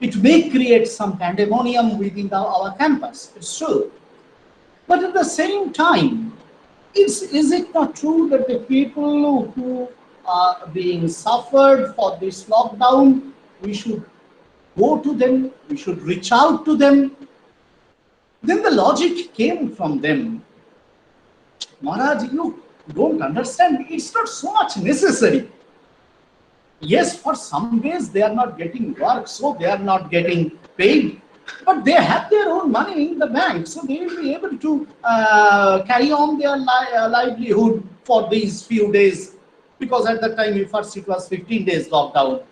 It may create some pandemonium within our campus, it's true. But at the same time, is it not true that the people who are being suffered for this lockdown, we should go to them, we should reach out to them? Then the logic came from them. Maharaj, you don't understand, it's not so much necessary. Yes, for some days they are not getting work, so they are not getting paid, but they have their own money in the bank, so they will be able to carry on their livelihood for these few days. Because at that time, first it was 15 days lockdown,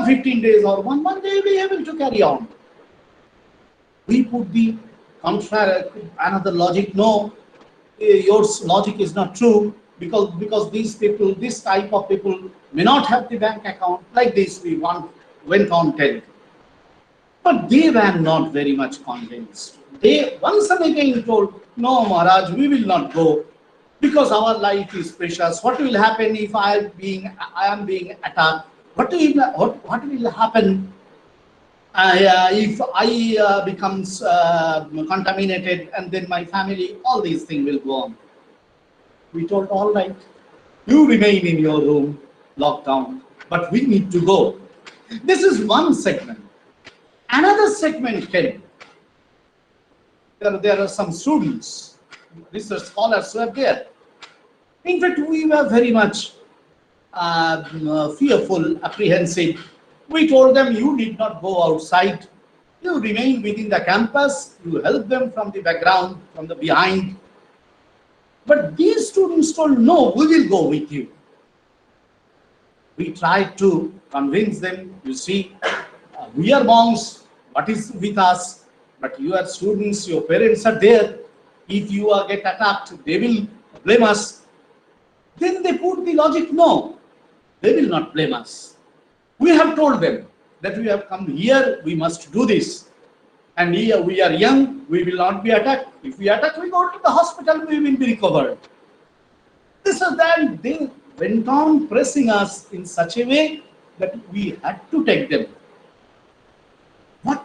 15 days or 1 month, they will be able to carry on. We put the contrary, another logic. No, your logic is not true, because these people, this type of people may not have the bank account. Like this, we went on telling. But they were not very much convinced. They once and again told, no, Maharaj, we will not go, because our life is precious. What will happen if I am being attacked? What will happen if I becomes contaminated, and then my family, all these things will go on. We told, all right, you remain in your room, locked down, but we need to go. This is one segment. Another segment came. There are some students, research scholars who are there. In fact, we were very much fearful, apprehensive. We told them, you need not go outside. You remain within the campus. You help them from the background, from the behind. But these students told, no, we will go with you. We tried to convince them, you see, we are monks, what is with us? But you are students, your parents are there. If you get attacked, they will blame us. Then they put the logic, no, they will not blame us. We have told them that we have come here, we must do this. And here we are young, we will not be attacked. If we attack, we go to the hospital, we will be recovered. This is that they went on pressing us in such a way that we had to take them. What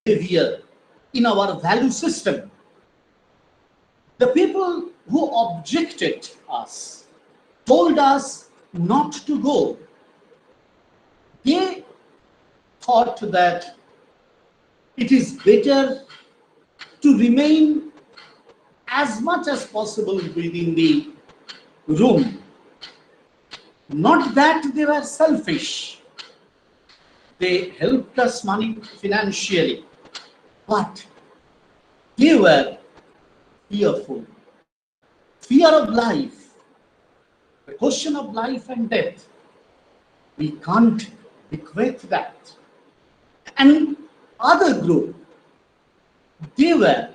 behavior in our value system? The people who objected us, told us not to go. They thought that it is better to remain as much as possible within the room. Not that they were selfish. They helped us financially, but they were fearful. Fear of life, the question of life and death. We can't equate that. And other group, they were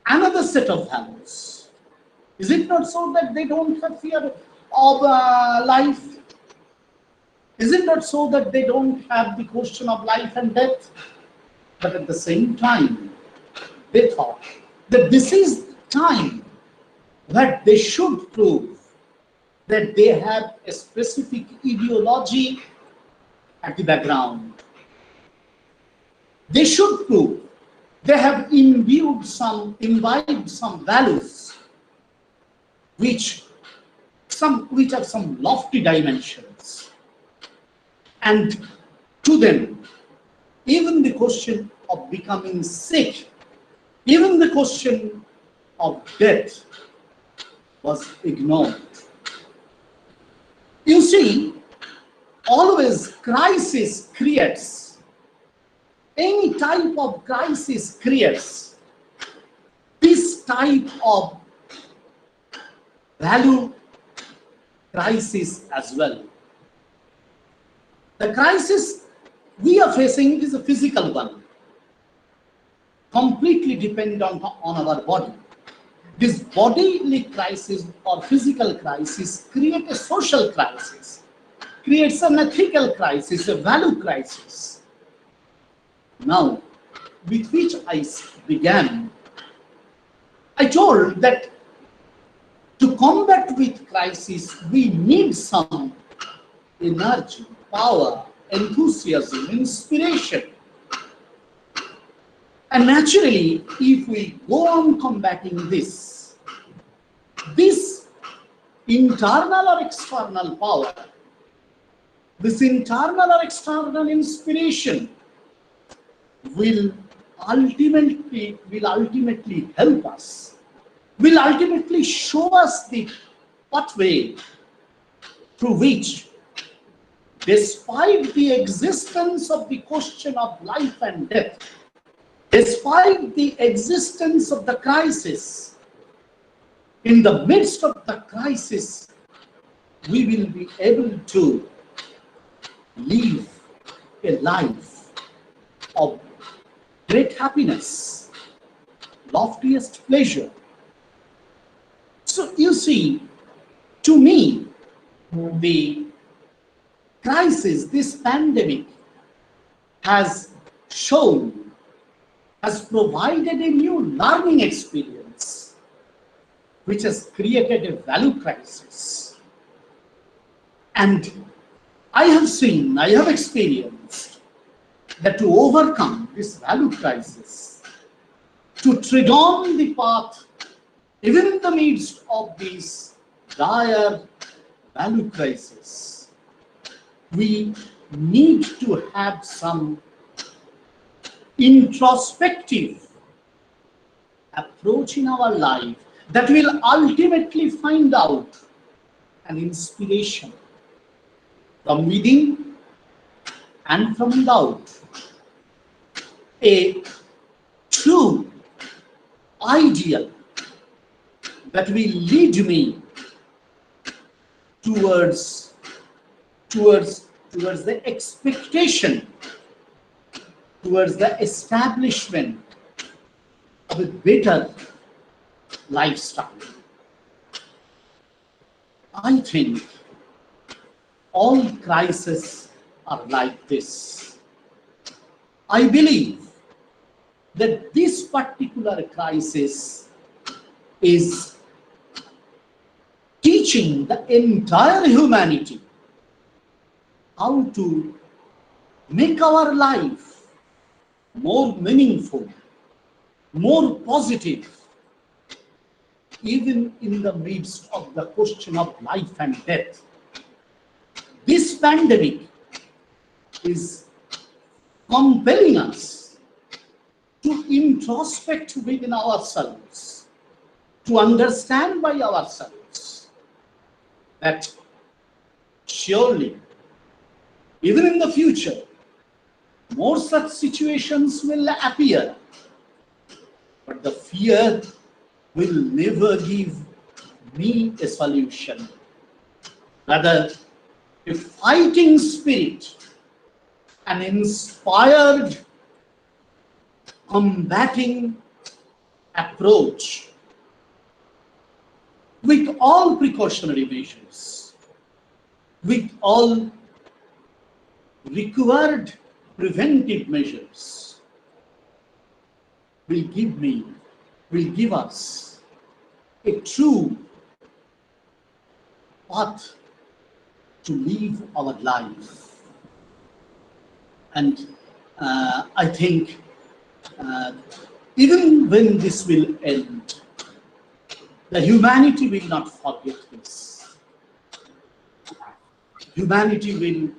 another set of values. Is it not so that they don't have fear of life? Is it not so that they don't have the question of life and death? But at the same time, they thought that this is time that they should prove that they have a specific ideology at the background. They should prove they have imbibed some values which have some lofty dimensions. And to them, even the question of becoming sick, even the question of death was ignored. You see, always crisis creates, any type of crisis creates this type of value crisis as well. The crisis we are facing is a physical one, completely dependent on our body. This bodily crisis or physical crisis creates a social crisis, creates an ethical crisis, a value crisis. Now, with which I began, I told that to combat with crisis, we need some energy, power, enthusiasm, inspiration. And naturally, if we go on combating this internal or external power, this internal or external inspiration will ultimately help us, will ultimately show us the pathway through which, despite the existence of the question of life and death, despite the existence of the crisis, in the midst of the crisis, we will be able to live a life of great happiness, loftiest pleasure. So you see, to me, the crisis, this pandemic, has provided a new learning experience, which has created a value crisis. And I have experienced that to overcome this value crisis, to tread on the path, even in the midst of this dire value crisis, we need to have some introspective approach in our life that will ultimately find out an inspiration from within and from without, a true ideal that will lead me towards the expectation, towards the establishment of a better lifestyle. I think all crises are like this. I believe that this particular crisis is teaching the entire humanity how to make our life more meaningful, more positive, even in the midst of the question of life and death. This pandemic is compelling us to introspect within ourselves, to understand by ourselves that surely, even in the future, more such situations will appear, but the fear will never give me a solution. Rather, a fighting spirit, an inspired, combating approach with all precautionary measures, with all required preventive measures, will give us a true path to live our life. And I think even when this will end, the humanity will not forget this. Humanity will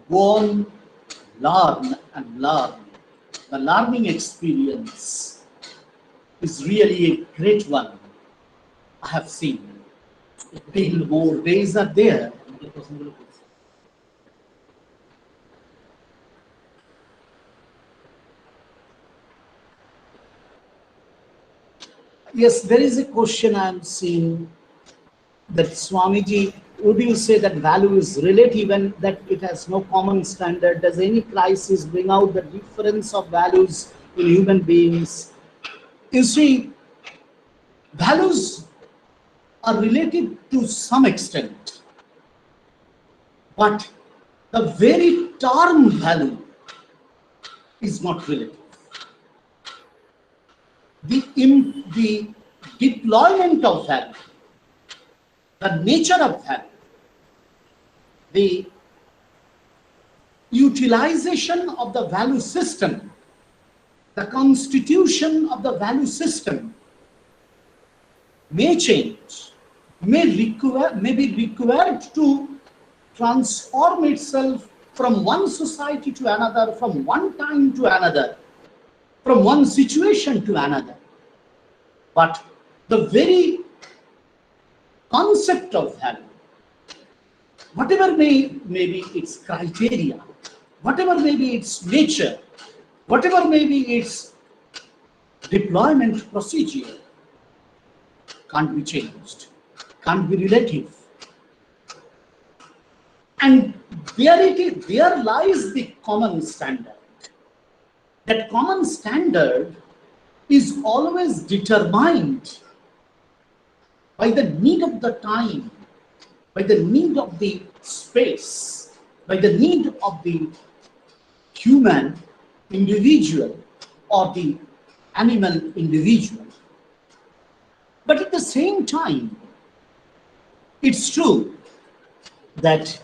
go on, learn and learn. The learning experience is really a great one. I have seen. Till more days are there. Yes, there is a question I am seeing that Swamiji, would you say that value is relative and that it has no common standard? Does any crisis bring out the difference of values in human beings? You see, values are related to some extent, but the very term value is not relative. the deployment of value, the nature of value, the utilization of the value system, the constitution of the value system may change, may be required to transform itself from one society to another, from one time to another, from one situation to another. But the very concept of value, whatever may be its criteria, whatever may be its nature, whatever may be its deployment procedure, can't be changed, can't be relative. And there lies the common standard. That common standard is always determined by the need of the time, by the need of the space, by the need of the human individual or the animal individual. But at the same time, it's true that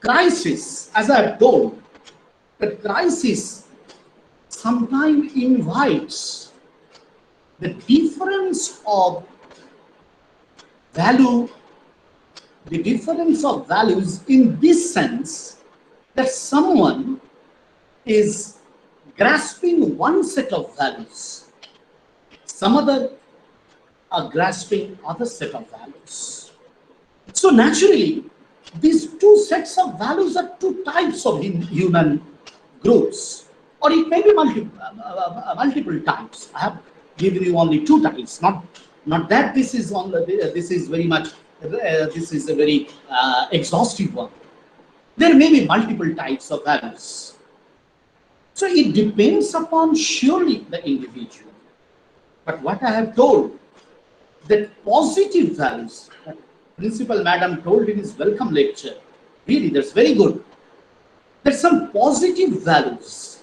crisis, as I have told, that crisis sometimes invites the difference of value, the difference of values in this sense that someone is grasping one set of values, some other are grasping other set of values. So naturally, these two sets of values are two types of human groups, or it may be multiple types. I have given you only two types, not that this is very much this is a very exhaustive one. There may be multiple types of values. So it depends upon surely the individual. But what I have told, that positive values, that Principal Madam told in his welcome lecture, really that's very good, that some positive values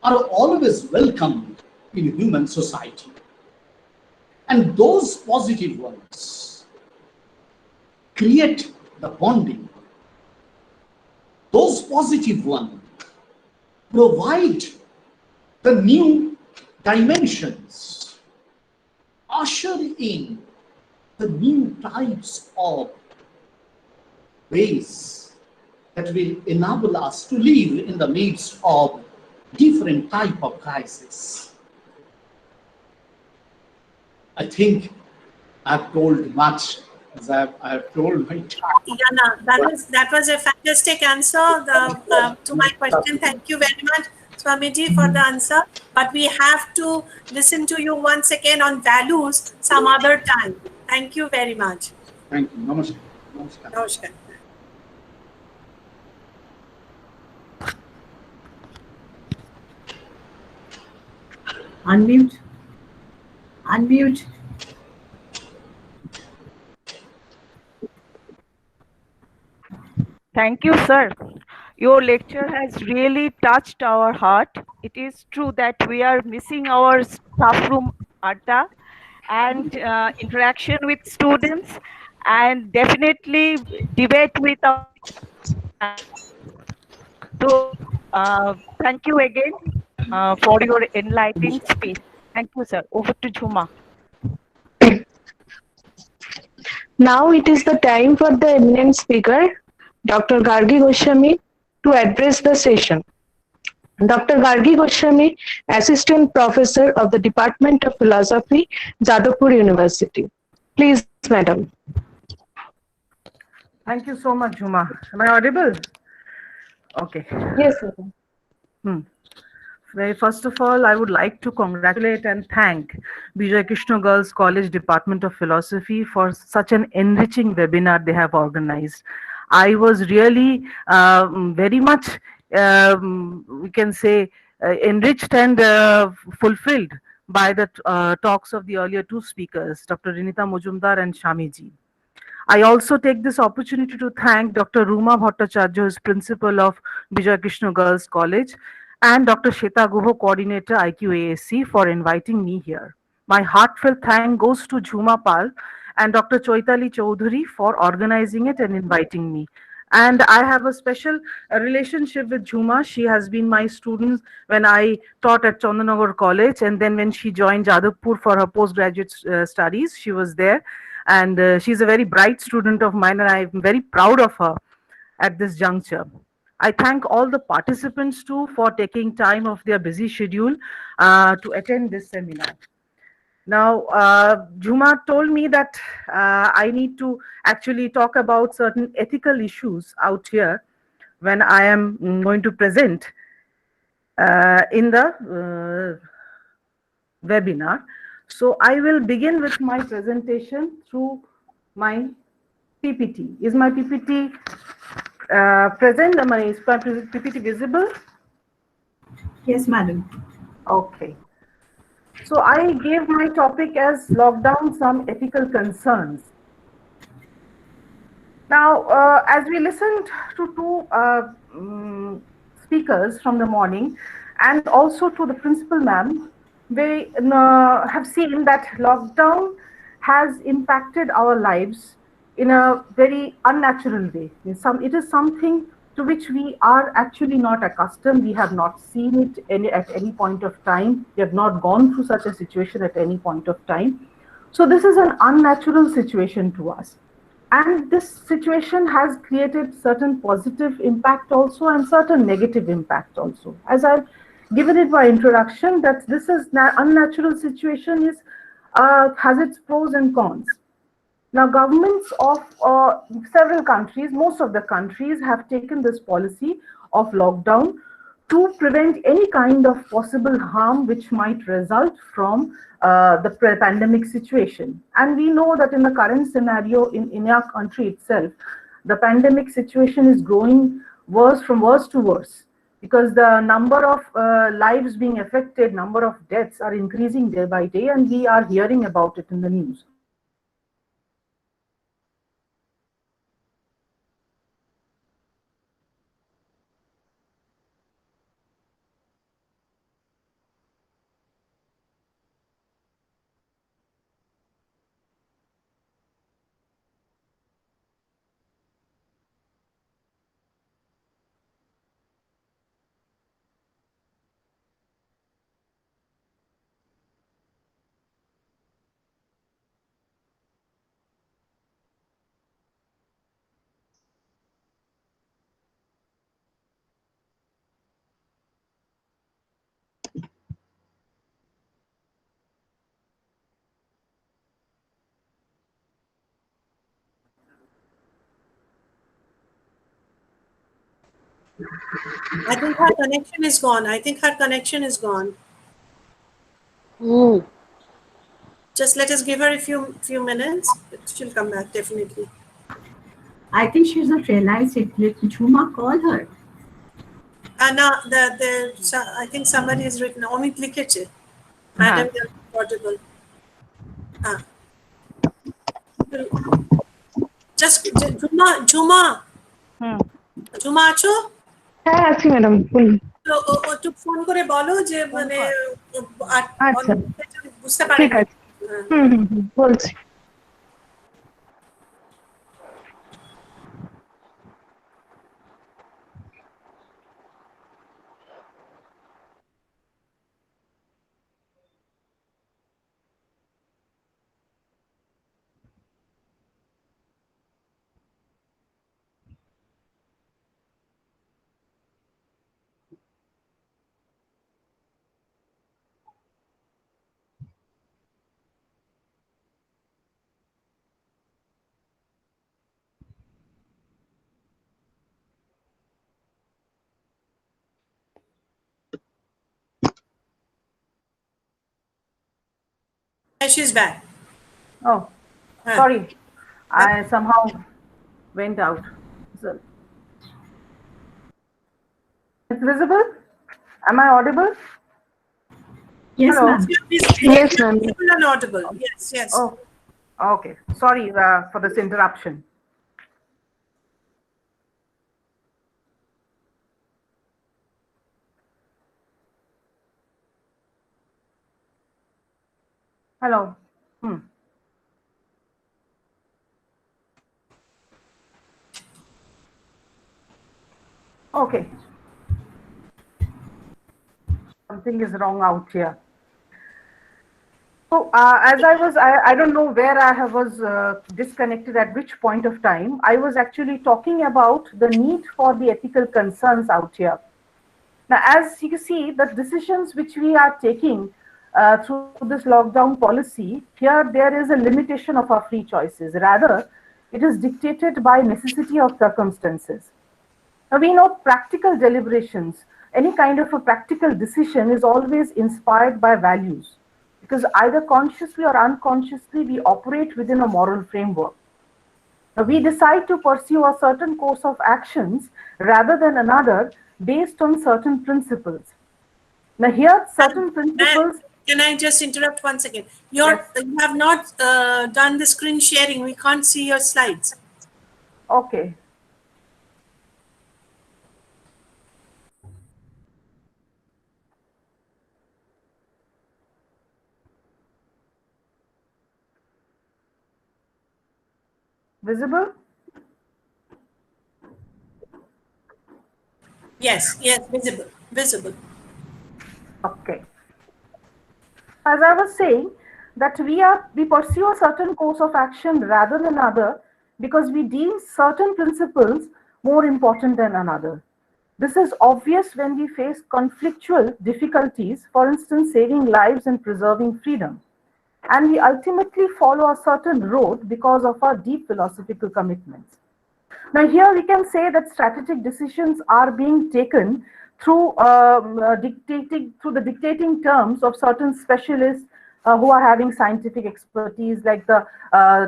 are always welcome in human society. And those positive ones create the bonding. Those positive ones provide the new dimensions, usher in the new types of ways that will enable us to live in the midst of different type of crisis. I think I've told much, as I have told my time. Yeah, that was a fantastic answer to my question. Thank you very much, Swamiji, for the answer. But we have to listen to you once again on values some other time. Thank you very much. Thank you. Namaskar. Namaskar. Namaskar. Unmute. Unmute. Thank you, sir. Your lecture has really touched our heart. It is true that we are missing our staff room adda and interaction with students, and definitely debate with our so thank you again for your enlightening speech. Thank you, sir. Over to Jhuma. Now it is the time for the eminent speaker, Dr. Gargi Goswami, to address the session. Dr. Gargi Goswami, Assistant Professor of the Department of Philosophy, Jadavpur University. Please, Madam. Thank you so much, Jhuma. Am I audible? Okay. Yes, Madam. First of all, I would like to congratulate and thank Bijoy Krishna Girls College Department of Philosophy for such an enriching webinar they have organized. I was really very much, we can say, enriched and fulfilled by the talks of the earlier two speakers, Dr. Anita Majumdar and Shamiji. I also take this opportunity to thank Dr. Ruma Bhattacharya, who is principal of Bijoy Krishna Girls College, and Dr. Shweta Guho, Coordinator IQAC, for inviting me here. My heartfelt thank goes to Jhuma Pal and Dr. Choitali Chaudhary for organizing it and inviting me. And I have a special relationship with Jhuma. She has been my student when I taught at Chandanagar College, and then when she joined Jadavpur for her postgraduate studies, she was there. And she's a very bright student of mine, and I'm very proud of her at this juncture. I thank all the participants too for taking time of their busy schedule to attend this seminar. Now, Juma told me that I need to actually talk about certain ethical issues out here when I am going to present in the webinar. So I will begin with my presentation through my PPT. Is my PPT present? Is my PPT visible? Yes, madam. Okay. So I gave my topic as lockdown, some ethical concerns. Now, as we listened to two speakers from the morning, and also to the principal ma'am, we have seen that lockdown has impacted our lives in a very unnatural way. It is something to which we are actually not accustomed. We have not seen it at any point of time. We have not gone through such a situation at any point of time. So this is an unnatural situation to us. And this situation has created certain positive impact also and certain negative impact also. As I've given it by introduction, that this is unnatural situation is has its pros and cons. Now, governments of several countries, most of the countries have taken this policy of lockdown to prevent any kind of possible harm which might result from the pandemic situation. And we know that in the current scenario in our country itself, the pandemic situation is growing from worse to worse, because the number of lives being affected, number of deaths are increasing day by day, and we are hearing about it in the news. I think her connection is gone. I think her connection is gone. Oh, Just let us give her a few minutes. She'll come back definitely. I think she's not realized it. Let Jhuma call her. No, I think somebody has written, Omit likheche. Madam, you're portable. Just Jhuma আছো? হ্যাঁ আছি madam বলুন। তো একটু phone করে বলো যে মানে আচ্ছা বুঝতে ঠিক পারিনি। আছে, বলছি। She's back. Oh, sorry. I somehow went out. So, it's visible? Am I audible? Yes, Hello? ma'am. Yes, ma'am. Visible and audible. Yes, yes. Oh, okay. Sorry for this interruption. Hello. Okay. Something is wrong out here. So as I don't know where was disconnected at which point of time. I was actually talking about the need for the ethical concerns out here. Now, as you see, the decisions which we are taking through this lockdown policy, here there is a limitation of our free choices. Rather, it is dictated by necessity of circumstances. Now, we know practical deliberations, any kind of a practical decision is always inspired by values, because either consciously or unconsciously we operate within a moral framework. Now, we decide to pursue a certain course of actions rather than another based on certain principles. Now, here certain principles. Can I just interrupt once again? Yes. You have not done the screen sharing. We can't see your slides. Okay. Visible? Yes, visible. Okay. As I was saying, that we pursue a certain course of action rather than another because we deem certain principles more important than another. This is obvious when we face conflictual difficulties, for instance, saving lives and preserving freedom. And we ultimately follow a certain road because of our deep philosophical commitments. Now, here we can say that strategic decisions are being taken through through the dictating terms of certain specialists who are having scientific expertise, like the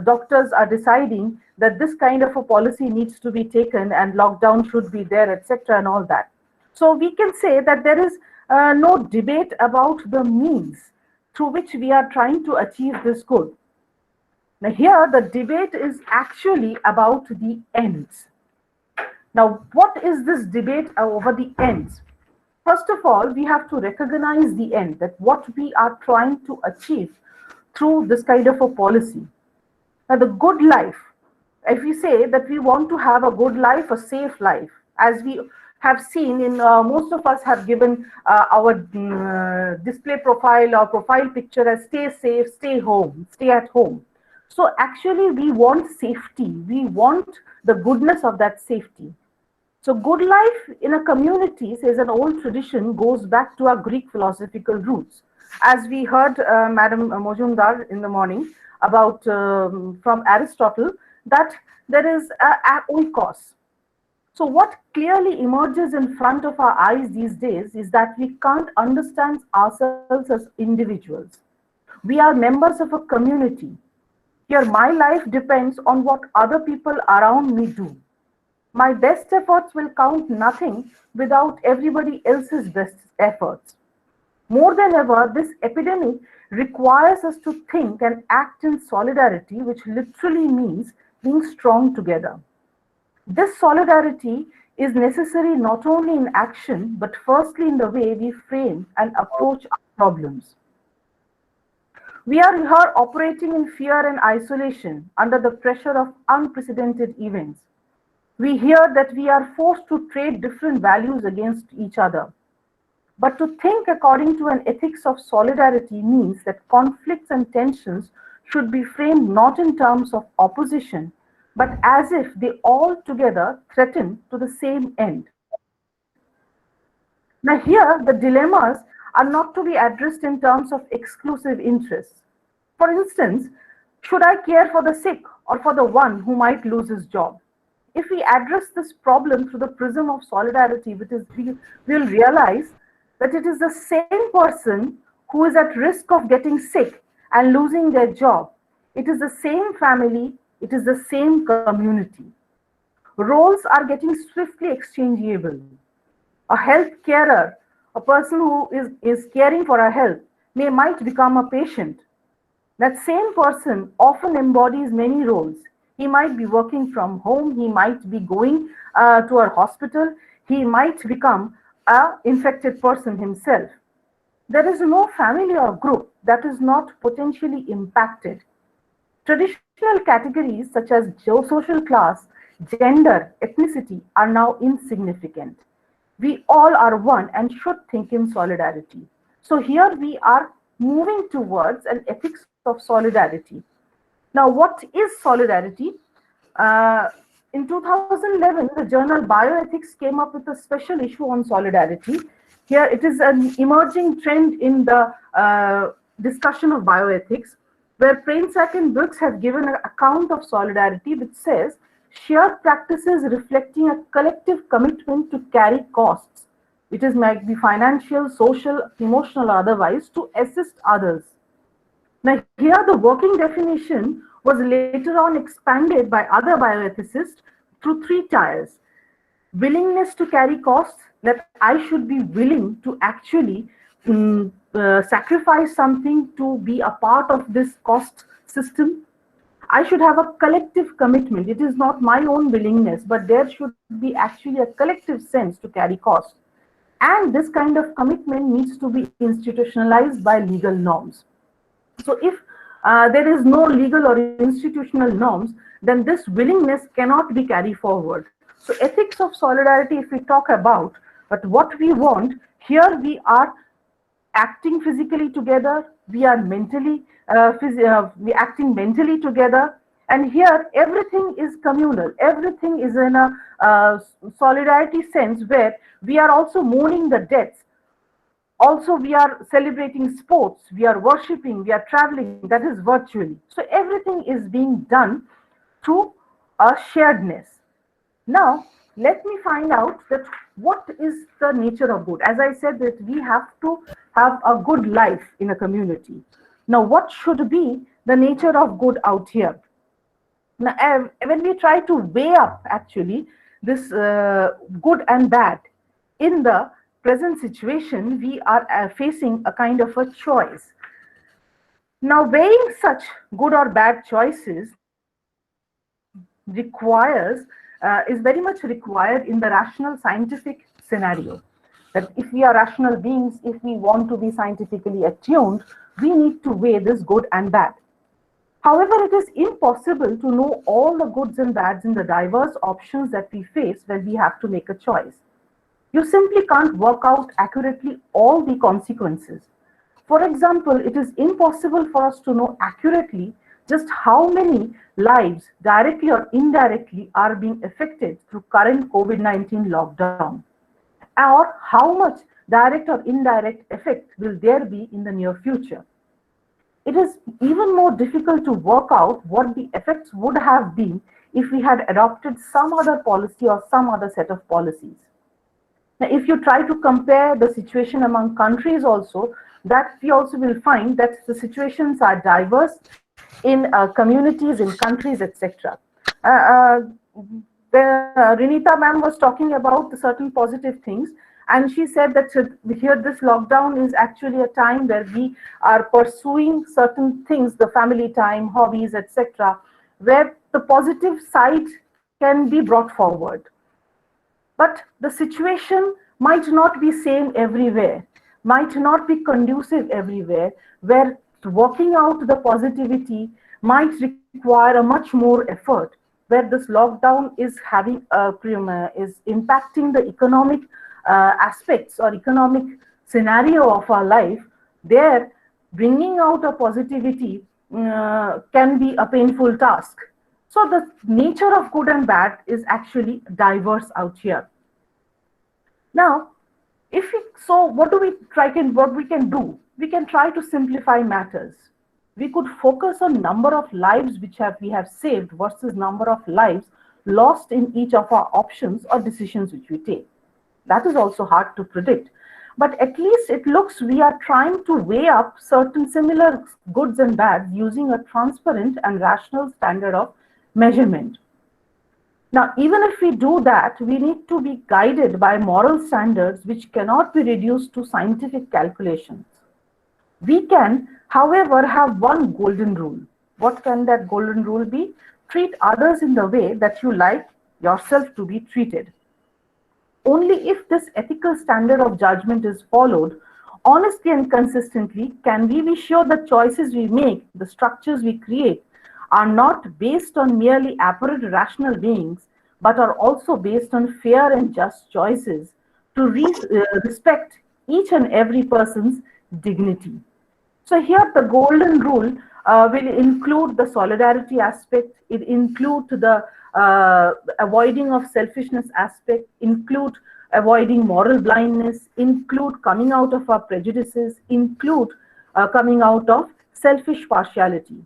doctors are deciding that this kind of a policy needs to be taken and lockdown should be there, etc., and all that. So we can say that there is no debate about the means through which we are trying to achieve this goal. Now, here the debate is actually about the ends. Now, what is this debate over the ends? First of all, we have to recognize the end, that what we are trying to achieve through this kind of a policy. Now, the good life, if we say that we want to have a good life, a safe life, as we have seen in most of us have given our display profile or profile picture as stay safe, stay home, stay at home. So actually we want safety, we want the goodness of that safety. So good life in a community, says an old tradition, goes back to our Greek philosophical roots. As we heard Madam Majumdar in the morning about from Aristotle, that there is a oikos. So what clearly emerges in front of our eyes these days is that we can't understand ourselves as individuals. We are members of a community. Here, my life depends on what other people around me do. My best efforts will count nothing without everybody else's best efforts. More than ever, this epidemic requires us to think and act in solidarity, which literally means being strong together. This solidarity is necessary not only in action, but firstly in the way we frame and approach our problems. We are here operating in fear and isolation under the pressure of unprecedented events. We hear that we are forced to trade different values against each other. But to think according to an ethics of solidarity means that conflicts and tensions should be framed not in terms of opposition, but as if they all together threaten to the same end. Now, here the dilemmas are not to be addressed in terms of exclusive interests. For instance, should I care for the sick or for the one who might lose his job? If we address this problem through the prism of solidarity, we will realize that it is the same person who is at risk of getting sick and losing their job. It is the same family, it is the same community. Roles are getting swiftly exchangeable. A health carer, a person who is caring for our health, might become a patient. That same person often embodies many roles. He might be working from home, he might be going to a hospital, he might become an infected person himself. there is no family or group that is not potentially impacted. Traditional categories such as social class, gender, ethnicity are now insignificant. We all are one and should think in solidarity. So here we are moving towards an ethics of solidarity. Now, what is solidarity? Uh, in 2011, the journal Bioethics came up with a special issue on solidarity. Here, it is an emerging trend in the discussion of bioethics, where Prainsack and Brooks have given an account of solidarity which says shared practices reflecting a collective commitment to carry costs. It is might be financial, social, emotional, or otherwise, to assist others. Now, here the working definition was later on expanded by other bioethicists through three tiers. Willingness to carry costs, that I should be willing to actually sacrifice something to be a part of this cost system. I should have a collective commitment. It is not my own willingness, but there should be actually a collective sense to carry costs. And this kind of commitment needs to be institutionalized by legal norms. So if there is no legal or institutional norms, then this willingness cannot be carried forward. So ethics of solidarity, if we talk about, but what we want, here we are acting physically together, we are mentally, we acting mentally together, and here everything is communal, everything is in a solidarity sense where we are also mourning the deaths. Also, we are celebrating sports, we are worshipping, we are traveling, that is virtually. So everything is being done through a sharedness. Now, let me find out that what is the nature of good. As I said that we have to have a good life in a community. Now, what should be the nature of good out here? Now, when we try to weigh up actually this good and bad in the present situation, we are facing a kind of a choice. Now, weighing such good or bad choices requires, is very much required in the rational scientific scenario. That if we are rational beings, if we want to be scientifically attuned, we need to weigh this good and bad. However, it is impossible to know all the goods and bads in the diverse options that we face when we have to make a choice. You simply can't work out accurately all the consequences. For example, it is impossible for us to know accurately just how many lives, directly or indirectly, are being affected through current COVID-19 lockdown, or how much direct or indirect effect will there be in the near future. It is even more difficult to work out what the effects would have been if we had adopted some other policy or some other set of policies. Now, if you try to compare the situation among countries also, that we also will find that the situations are diverse in communities, in countries, etc. Renita ma'am was talking about certain positive things, and she said that here this lockdown is actually a time where we are pursuing certain things, the family time, hobbies, etc., where the positive side can be brought forward. But the situation might not be same everywhere, might not be conducive everywhere, where working out the positivity might require a much more effort, where this lockdown is having is impacting the economic aspects or economic scenario of our life. There, bringing out a positivity can be a painful task. So the nature of good and bad is actually diverse out here. Now, what we can do? We can try to simplify matters. We could focus on number of lives which we have saved versus number of lives lost in each of our options or decisions which we take. That is also hard to predict. But at least it looks we are trying to weigh up certain similar goods and bads using a transparent and rational standard of measurement. Now, even if we do that, we need to be guided by moral standards which cannot be reduced to scientific calculations. We can, however, have one golden rule. What can that golden rule be? Treat others in the way that you like yourself to be treated. Only if this ethical standard of judgment is followed, Honestly and consistently, can we be sure the choices we make, the structures we create, are not based on merely apparent rational beings, but are also based on fair and just choices to respect each and every person's dignity? So here the golden rule will include the solidarity aspect, it include the avoiding of selfishness aspect, include avoiding moral blindness, include coming out of our prejudices, include coming out of selfish partiality.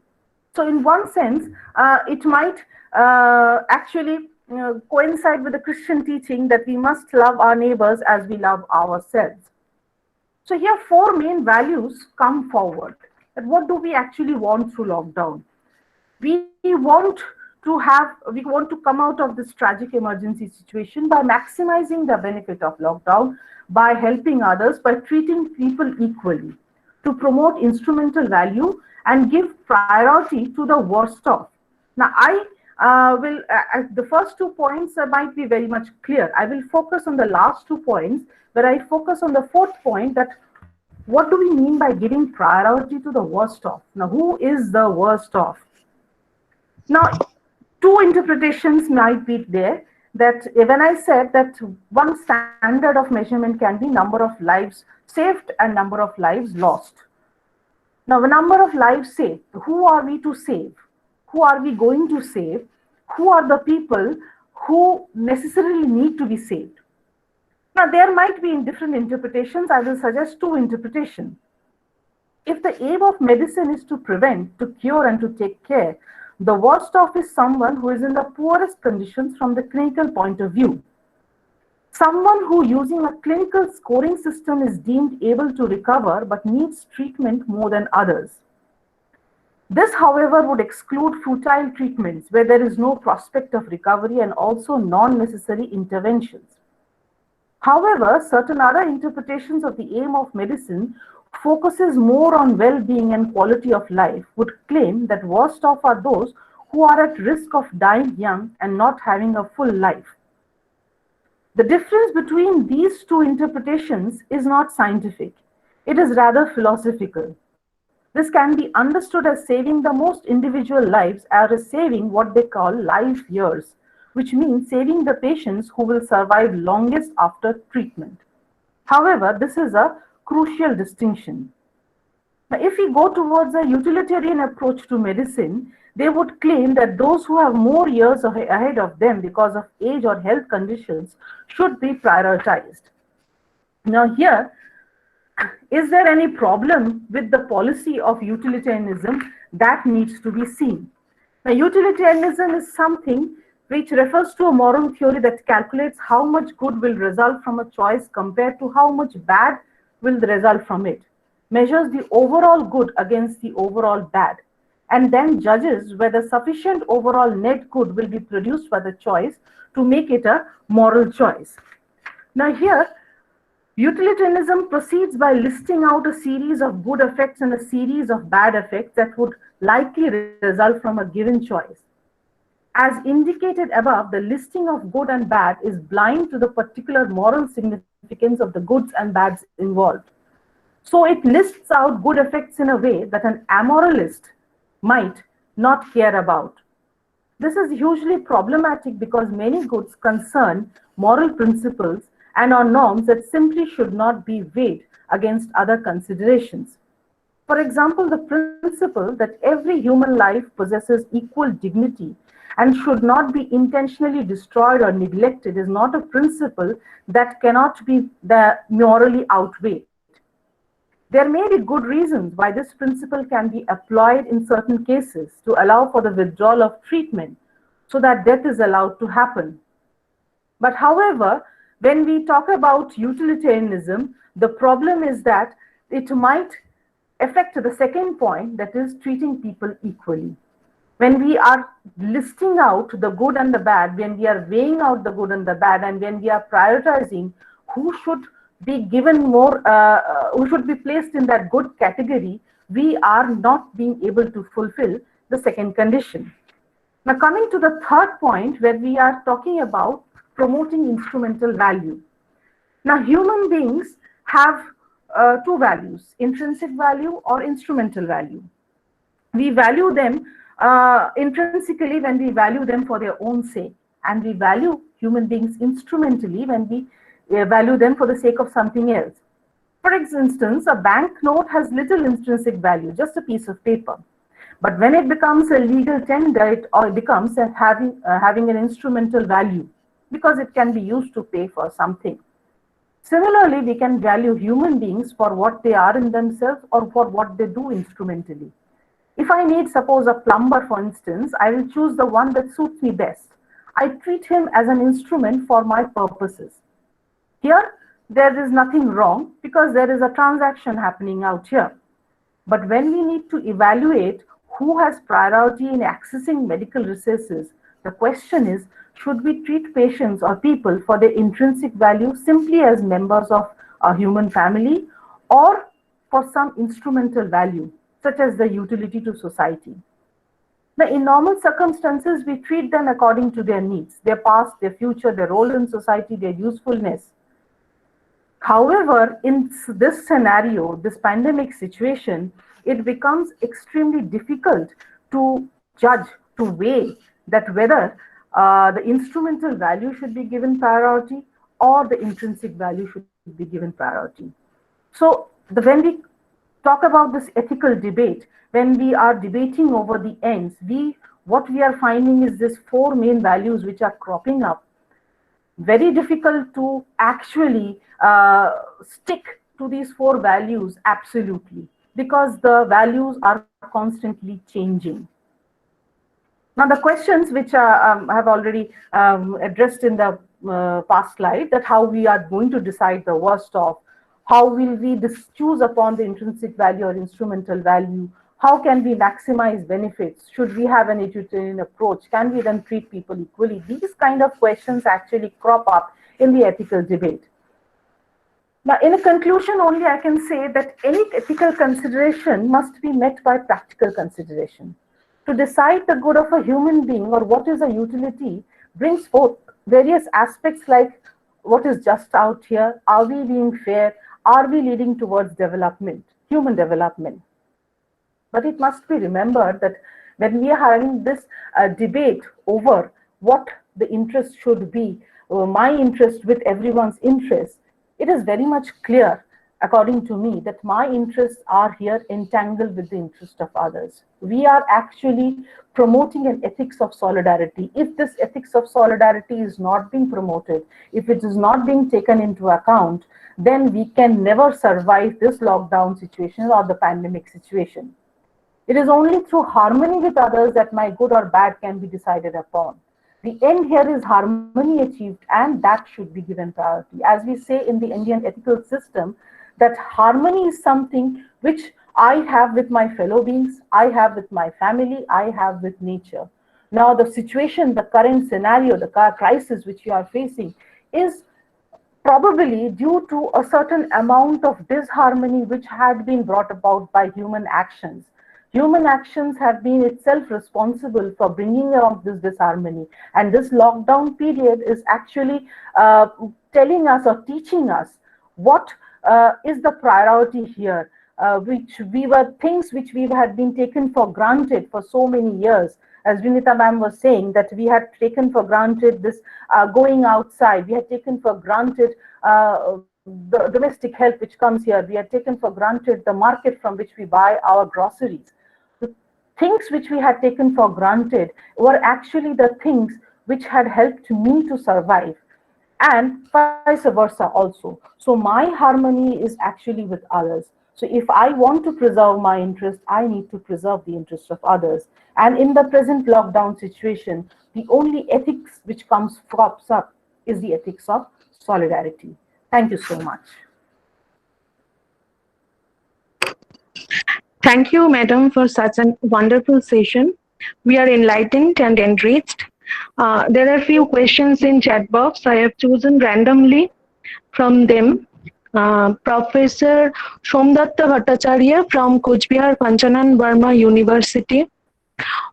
So in one sense, it might actually coincide with the Christian teaching that we must love our neighbors as we love ourselves. So here four main values come forward. That what do we actually want through lockdown? We want to come out of this tragic emergency situation by maximizing the benefit of lockdown, by helping others, by treating people equally, to promote instrumental value and give priority to the worst off. Now, I will, the first 2 points might be very much clear. I will focus on the last 2 points, where I focus on the fourth point, that what do we mean by giving priority to the worst off? Now, who is the worst off? Now, two interpretations might be there, that when I said that one standard of measurement can be number of lives saved and number of lives lost. Now, the number of lives saved, who are we to save? Who are we going to save? Who are the people who necessarily need to be saved? Now, there might be in different interpretations. I will suggest two interpretations. If the aim of medicine is to prevent, to cure, and to take care, the worst off is someone who is in the poorest conditions from the clinical point of view. Someone who, using a clinical scoring system, is deemed able to recover but needs treatment more than others. This, however, would exclude futile treatments where there is no prospect of recovery and also non-necessary interventions. However, certain other interpretations of the aim of medicine focuses more on well-being and quality of life would claim that worst off are those who are at risk of dying young and not having a full life. The difference between these two interpretations is not scientific. It is rather philosophical. This can be understood as saving the most individual lives as saving what they call life years, which means saving the patients who will survive longest after treatment. However, this is a crucial distinction. Now, if we go towards a utilitarian approach to medicine, they would claim that those who have more years ahead of them because of age or health conditions should be prioritized. Now, here, is there any problem with the policy of utilitarianism? That needs to be seen. Now, utilitarianism is something which refers to a moral theory that calculates how much good will result from a choice compared to how much bad will result from it, measures the overall good against the overall bad, and then judges whether sufficient overall net good will be produced by the choice to make it a moral choice. Now here, utilitarianism proceeds by listing out a series of good effects and a series of bad effects that would likely result from a given choice. As indicated above, the listing of good and bad is blind to the particular moral significance of the goods and bads involved. So it lists out good effects in a way that an amoralist might not care about. This is hugely problematic because many goods concern moral principles and are norms that simply should not be weighed against other considerations. For example, the principle that every human life possesses equal dignity and should not be intentionally destroyed or neglected is not a principle that cannot be morally outweighed. There may be good reasons why this principle can be applied in certain cases to allow for the withdrawal of treatment so that death is allowed to happen. But however, when we talk about utilitarianism, the problem is that it might affect the second point, that is treating people equally. When we are listing out the good and the bad, when we are weighing out the good and the bad, and when we are prioritizing who should be given more, who should be placed in that good category, we are not being able to fulfill the second condition. Now, coming to the third point, where we are talking about promoting instrumental value. Now, human beings have two values, intrinsic value or instrumental value. We value them intrinsically when we value them for their own sake, and we value human beings instrumentally when we value them for the sake of something else. For instance, a banknote has little intrinsic value, just a piece of paper. But when it becomes a legal tender, it becomes having an instrumental value because it can be used to pay for something. Similarly, we can value human beings for what they are in themselves or for what they do instrumentally. If I need, suppose, a plumber, for instance, I will choose the one that suits me best. I treat him as an instrument for my purposes. Here, there is nothing wrong because there is a transaction happening out here. But when we need to evaluate who has priority in accessing medical resources, the question is, should we treat patients or people for their intrinsic value simply as members of a human family, or for some instrumental value, such as the utility to society? Now, in normal circumstances, we treat them according to their needs, their past, their future, their role in society, their usefulness. However, in this scenario, this pandemic situation, it becomes extremely difficult to judge, to weigh that whether the instrumental value should be given priority or the intrinsic value should be given priority. So when we talk about this ethical debate, when we are debating over the ends, what we are finding is these four main values which are cropping up. Very difficult to actually stick to these four values absolutely, because the values are constantly changing. Now, the questions which I have already addressed in the past slide, that how we are going to decide the worst of, how will we choose upon the intrinsic value or instrumental value, how can we maximize benefits, should we have an utilitarian approach, can we then treat people equally? These kind of questions actually crop up in the ethical debate. Now, in a conclusion only, I can say that any ethical consideration must be met by practical consideration. To decide the good of a human being or what is a utility brings forth various aspects like what is just out here, are we being fair, are we leading towards development, human development. But it must be remembered that when we are having this debate over what the interest should be, my interest with everyone's interest, it is very much clear, according to me, that my interests are here entangled with the interest of others. We are actually promoting an ethics of solidarity. If this ethics of solidarity is not being promoted, if it is not being taken into account, then we can never survive this lockdown situation or the pandemic situation. It is only through harmony with others that my good or bad can be decided upon. The end here is harmony achieved, and that should be given priority. As we say in the Indian ethical system, that harmony is something which I have with my fellow beings, I have with my family, I have with nature. Now, the situation, the current scenario, the crisis which you are facing is probably due to a certain amount of disharmony which had been brought about by human actions. Human actions have been itself responsible for bringing about this disharmony. And this lockdown period is actually telling us or teaching us what is the priority here, things which we had been taken for granted for so many years. As Vinita ma'am was saying, that we had taken for granted this going outside, we had taken for granted the domestic help which comes here, we had taken for granted the market from which we buy our groceries. The things which we had taken for granted were actually the things which had helped me to survive, and vice versa also. So my harmony is actually with others. So if I want to preserve my interest, I need to preserve the interest of others. And in the present lockdown situation, the only ethics which crops up is the ethics of solidarity. Thank you so much. Thank you, madam, for such a wonderful session. We are enlightened and enriched. There are few questions in chat box. I have chosen randomly from them. Professor Somdatta Bhattacharya from Kuch Bihar Panchanan Burma University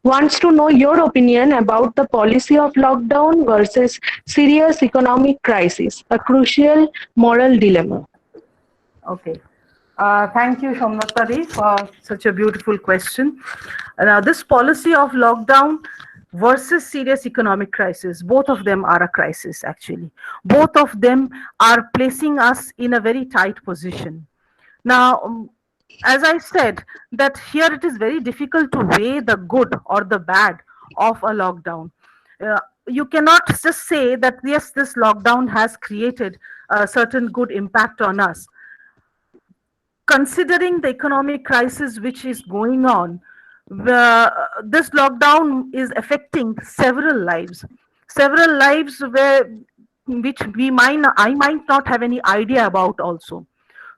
wants to know your opinion about the policy of lockdown versus serious economic crisis, a crucial moral dilemma. Okay. Thank you, Somnathari, for such a beautiful question. Now, this policy of lockdown versus serious economic crisis, both of them are a crisis actually. Both of them are placing us in a very tight position. Now, as I said, that here it is very difficult to weigh the good or the bad of a lockdown. You cannot just say that yes, this lockdown has created a certain good impact on us. Considering the economic crisis which is going on, this lockdown is affecting several lives where which I might not have any idea about also.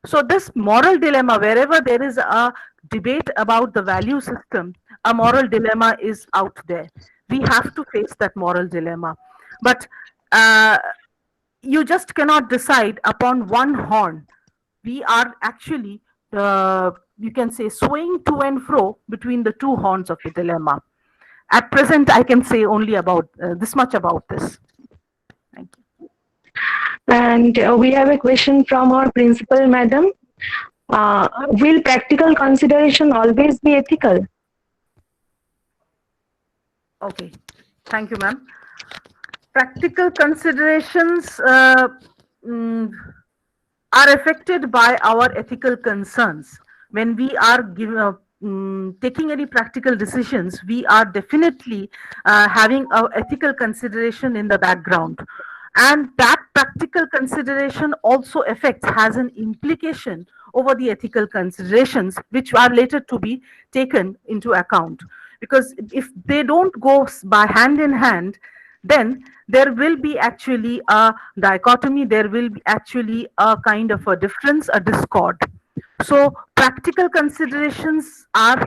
So this moral dilemma, wherever there is a debate about the value system, a moral dilemma is out there. We have to face that moral dilemma. But uh, you just cannot decide upon one horn. We are actually, you can say, swaying to and fro between the two horns of the dilemma. At present, I can say only about this much about this. Thank you. And we have a question from our principal, madam. Will practical consideration always be ethical? Okay, thank you, ma'am. Practical considerations are affected by our ethical concerns. When we are taking any practical decisions, we are definitely having our ethical consideration in the background. And that practical consideration also has an implication over the ethical considerations, which are later to be taken into account. Because if they don't go by hand in hand, then there will be actually a dichotomy, there will be actually a kind of a difference, a discord. So practical considerations are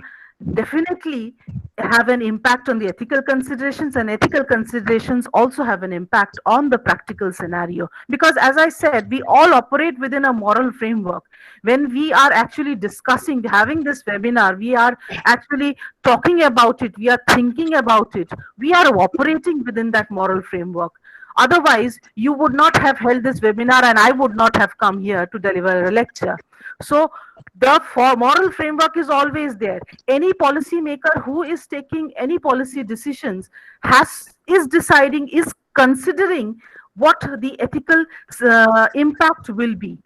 definitely have an impact on the ethical considerations, and ethical considerations also have an impact on the practical scenario. Because as I said, we all operate within a moral framework. When we are actually discussing, having this webinar, we are actually talking about it, we are thinking about it, we are operating within that moral framework. Otherwise, you would not have held this webinar and I would not have come here to deliver a lecture. So the moral framework is always there. Any policy maker who is taking any policy decisions is considering what the ethical impact will be.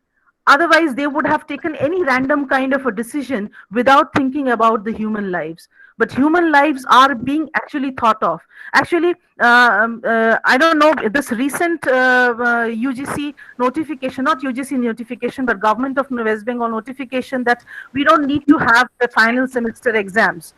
Otherwise, they would have taken any random kind of a decision without thinking about the human lives. But human lives are being actually thought of. Actually, I don't know, this recent UGC notification, not UGC notification, but Government of West Bengal notification that we don't need to have the final semester exams,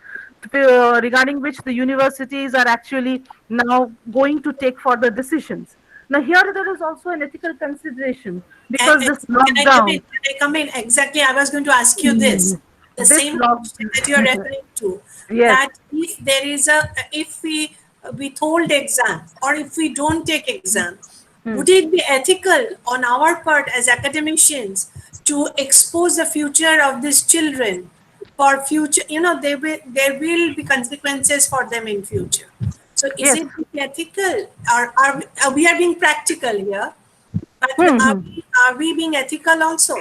regarding which the universities are actually now going to take further decisions. Now, here there is also an ethical consideration because this lockdown. Can I come in? Exactly, I was going to ask you this. The This same lock- question that you are referring to. Yes. That if there is if we withhold exam or if we don't take exam, would it be ethical on our part as academicians to expose the future of these children for future? There will be consequences for them in future. So is Yes. it ethical? Are we are being practical here? But are we being ethical also?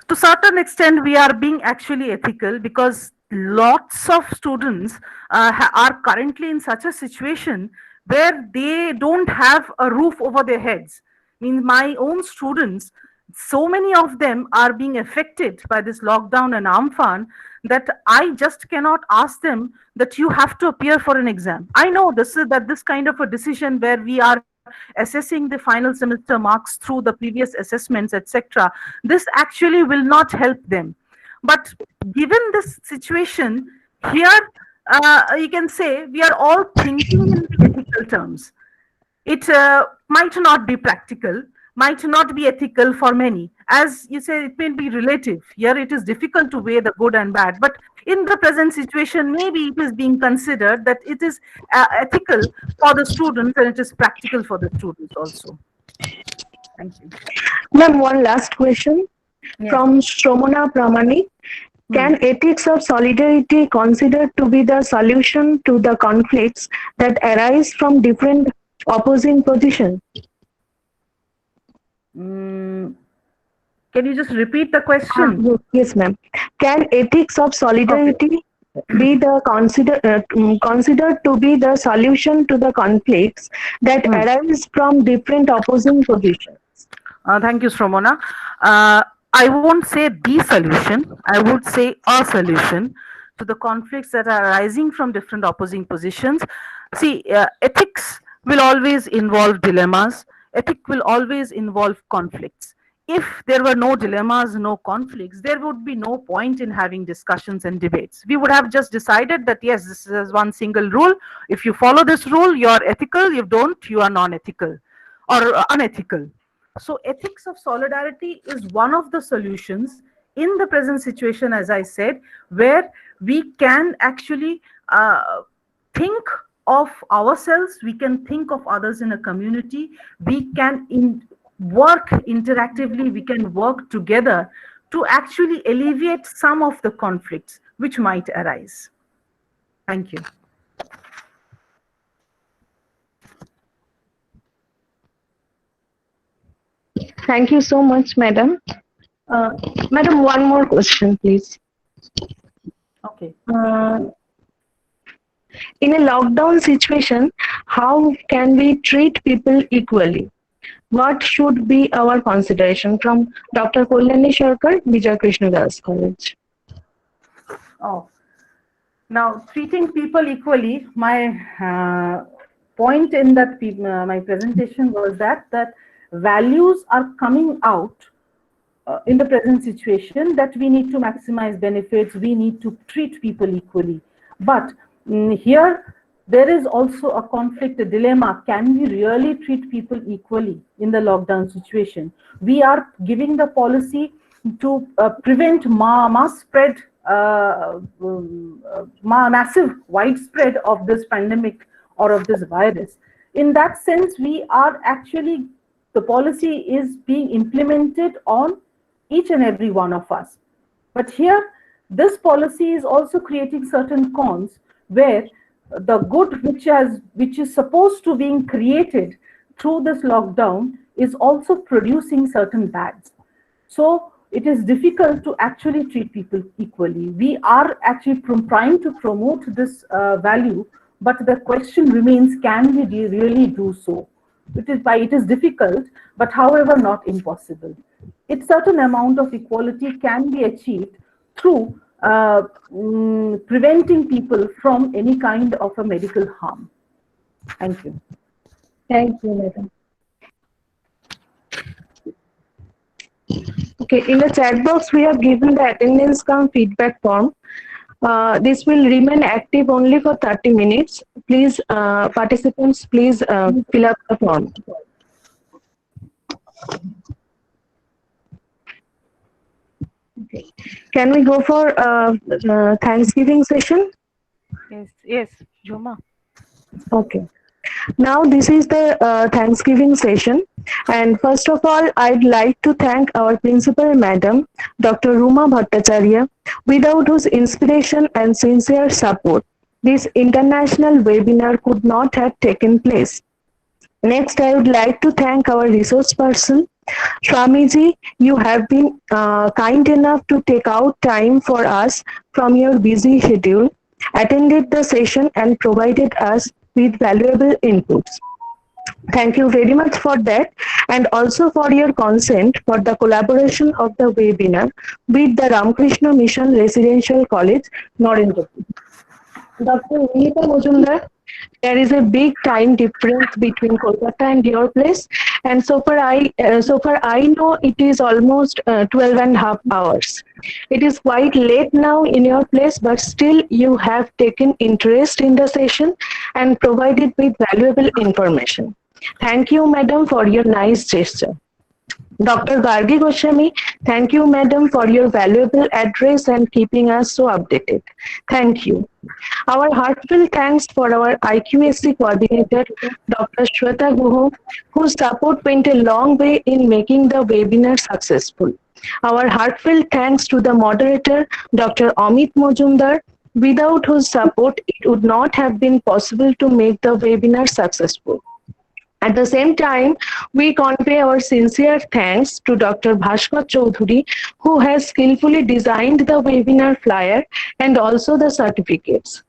To certain extent, we are being actually ethical because lots of students are currently in such a situation where they don't have a roof over their heads. Means my own students, so many of them are being affected by this lockdown and Amphan that I just cannot ask them that you have to appear for an exam. I know this kind of a decision where we are assessing the final semester marks through the previous assessments, etc. This actually will not help them. But given this situation, here you can say we are all thinking in the ethical terms. It might not be practical, might not be ethical for many. As you say, it may be relative. Here it is difficult to weigh the good and bad. But in the present situation, maybe it is being considered that it is ethical for the students and it is practical for the students also. Thank you. Ma'am, one last question from Shomona Pramani. Can ethics of solidarity considered to be the solution to the conflicts that arise from different opposing positions? Can you just repeat the question? Yes, ma'am. Can ethics of Okay. solidarity be the considered to be the solution to the conflicts that Hmm. arise from different opposing positions? Thank you, Sramona. I won't say the solution, I would say a solution to the conflicts that are arising from different opposing positions. See, ethics will always involve dilemmas, ethics will always involve conflicts. If there were no dilemmas, no conflicts, there would be no point in having discussions and debates. We would have just decided that yes, this is one single rule. If you follow this rule, you are ethical. If you don't, you are non-ethical or unethical. So, ethics of solidarity is one of the solutions in the present situation, as I said, where we can actually think of ourselves, we can think of others in a community, we can work interactively, we can work together to actually alleviate some of the conflicts which might arise. Thank you. Thank you so much, madam. Madam, one more question, please. Okay. In a lockdown situation, how can we treat people equally? What should be our consideration? From Dr. Kalyani Sharkar, Bijoy Krishna Girls College. Oh, now treating people equally. My point in that my presentation was that values are coming out in the present situation, that we need to maximize benefits, we need to treat people equally. But here there is also a conflict, a dilemma. Can we really treat people equally in the lockdown situation? We are giving the policy to prevent mass spread, massive widespread of this pandemic or of this virus. In that sense, we are actually, the policy is being implemented on each and every one of us. But here, this policy is also creating certain cons, where the good which is supposed to being created through this lockdown is also producing certain bads. So it is difficult to actually treat people equally. We are actually trying to promote this value, but the question remains: can we really do so? It is difficult, but however not impossible. A certain amount of equality can be achieved through preventing people from any kind of a medical harm. Thank you. Thank you, madam. Okay, in the chat box, we have given the attendance count feedback form. This will remain active only for 30 minutes. Please, participants, please fill up the form. Okay. Can we go for Thanksgiving session? Yes, Juma. Okay. Now this is the Thanksgiving session, and first of all, I'd like to thank our principal madam, Dr. Ruma Bhattacharya, without whose inspiration and sincere support, this international webinar could not have taken place. Next, I would like to thank our resource person, Swamiji. You have been kind enough to take out time for us from your busy schedule, attended the session and provided us with valuable inputs. Thank you very much for that, and also for your consent for the collaboration of the webinar with the Ramakrishna Mission Residential College, Narendrapur. Dr. Anita Majumdar, there is a big time difference between Kolkata and your place, and so far I know it is almost 12 and a half hours. It is quite late now in your place, but still you have taken interest in the session and provided with valuable information. Thank you, madam, for your nice gesture. Dr. Gargi Goswami, thank you, madam, for your valuable address and keeping us so updated. Thank you. Our heartfelt thanks for our IQAC coordinator, Dr. Shweta Guho, whose support went a long way in making the webinar successful. Our heartfelt thanks to the moderator, Dr. Anita Majumdar, without whose support it would not have been possible to make the webinar successful. At the same time, we convey our sincere thanks to Dr. Bhaskar Choudhury, who has skillfully designed the webinar flyer and also the certificates.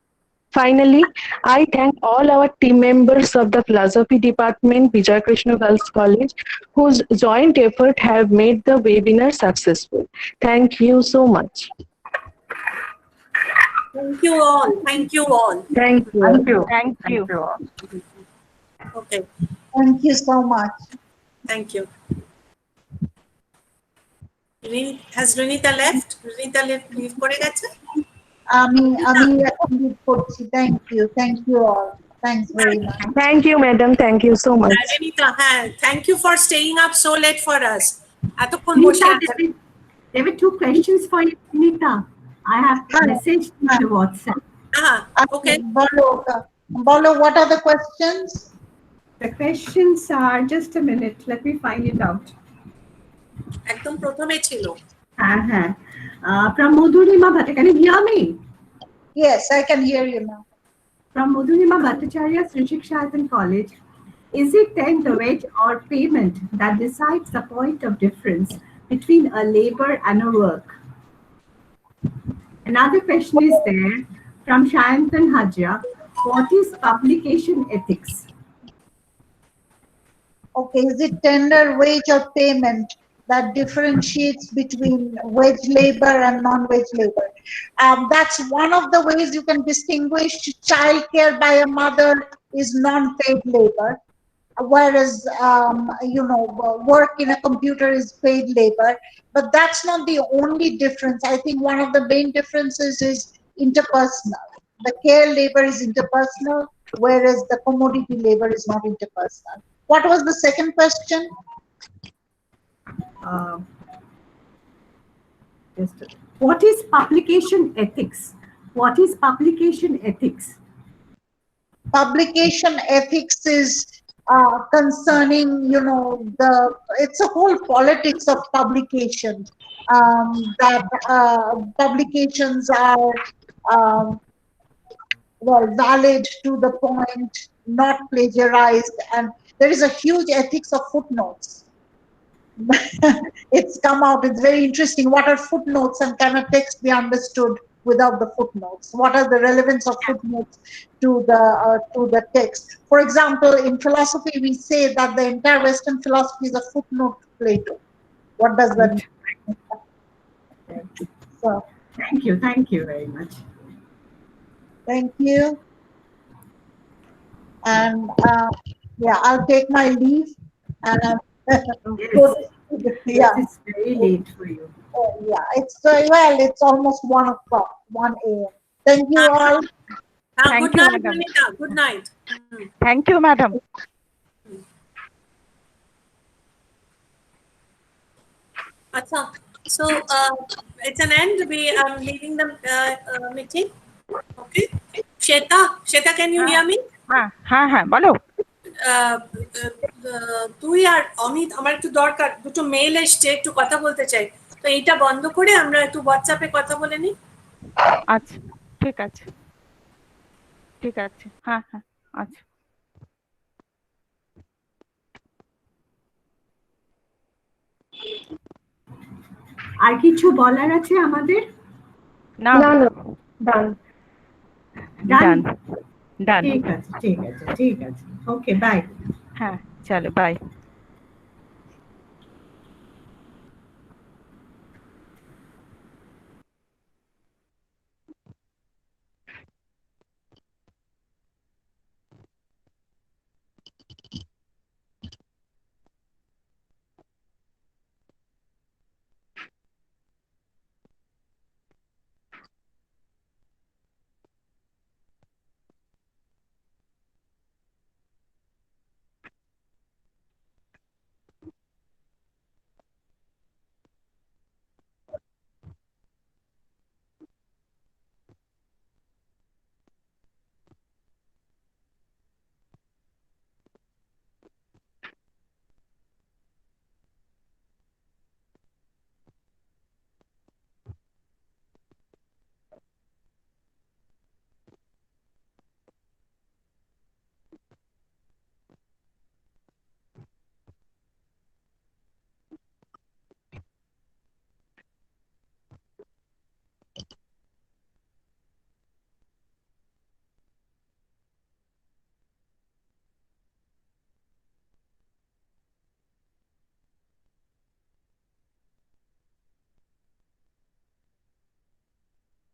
Finally, I thank all our team members of the Philosophy Department, Bijoy Krishna Girls College, whose joint effort have made the webinar successful. Thank you so much. Thank you all. Thank you all. Thank you. Thank you. Thank you. all. Okay. Thank you so much. Thank you. Has Runita left? Runita leave করে গেছে? আমি এখন leave করছি. Thank you all. Thanks very much. Thank you, madam. Thank you so much. Runita, thank you for staying up so late for us. এতক্ষণ বসে Nita, আছেন। there were 2 questions for you, Nita. I have messaged you to WhatsApp. Okay. Bolo, what are the questions? The questions are, just a minute, let me find it out. একদম প্রথমে ছিল। From Madhurima Bhattacharya, can you hear me? Yes, I can hear you now. From Madhurima Bhattacharya, Sri Shikshayatan College, is it then the wage or payment that decides the point of difference between a labor and a work? Another question is there from Shayantan Hajia. What is publication ethics? Okay, is it tender, wage or payment that differentiates between wage labor and non-wage labor? That's one of the ways you can distinguish childcare by a mother is non-paid labor, whereas work in a computer is paid labor. But that's not the only difference. I think one of the main differences is interpersonal. The care labor is interpersonal, whereas the commodity labor is not interpersonal. What was the second question? What is publication ethics? What is publication ethics? Publication ethics is concerning, it's a whole politics of publication. That publications are valid to the point, not plagiarized, and there is a huge ethics of footnotes. It's come out, it's very interesting. What are footnotes and can a text be understood without the footnotes? What are the relevance of footnotes to the text? For example, in philosophy, we say that the entire Western philosophy is a footnote to Plato. What does that mean? So, Thank you very much. Thank you. And I'll take my leave. And It's very late for you. It's it's almost 1 o'clock, 1 a.m. Thank you all. Good night, Anita. Good night. Thank you, madam. So it's an end. We are leaving the meeting. Okay. Shweta, can you hear me? হ্যাঁ বলো। তুই আর অমিত, আমার একটু দরকার, দুটো mail এসছে, একটু কথা বলতে চাই। তো এইটা বন্ধ করে আমরা একটু হোয়াটসঅ্যাপে কথা বলে নিই। আচ্ছা, ঠিক আছে। হ্যাঁ আচ্ছা। আর কিছু বলার আছে আমাদের? না, ডান। ঠিক আছে। ওকে, বাই। হ্যাঁ, চলো বাই।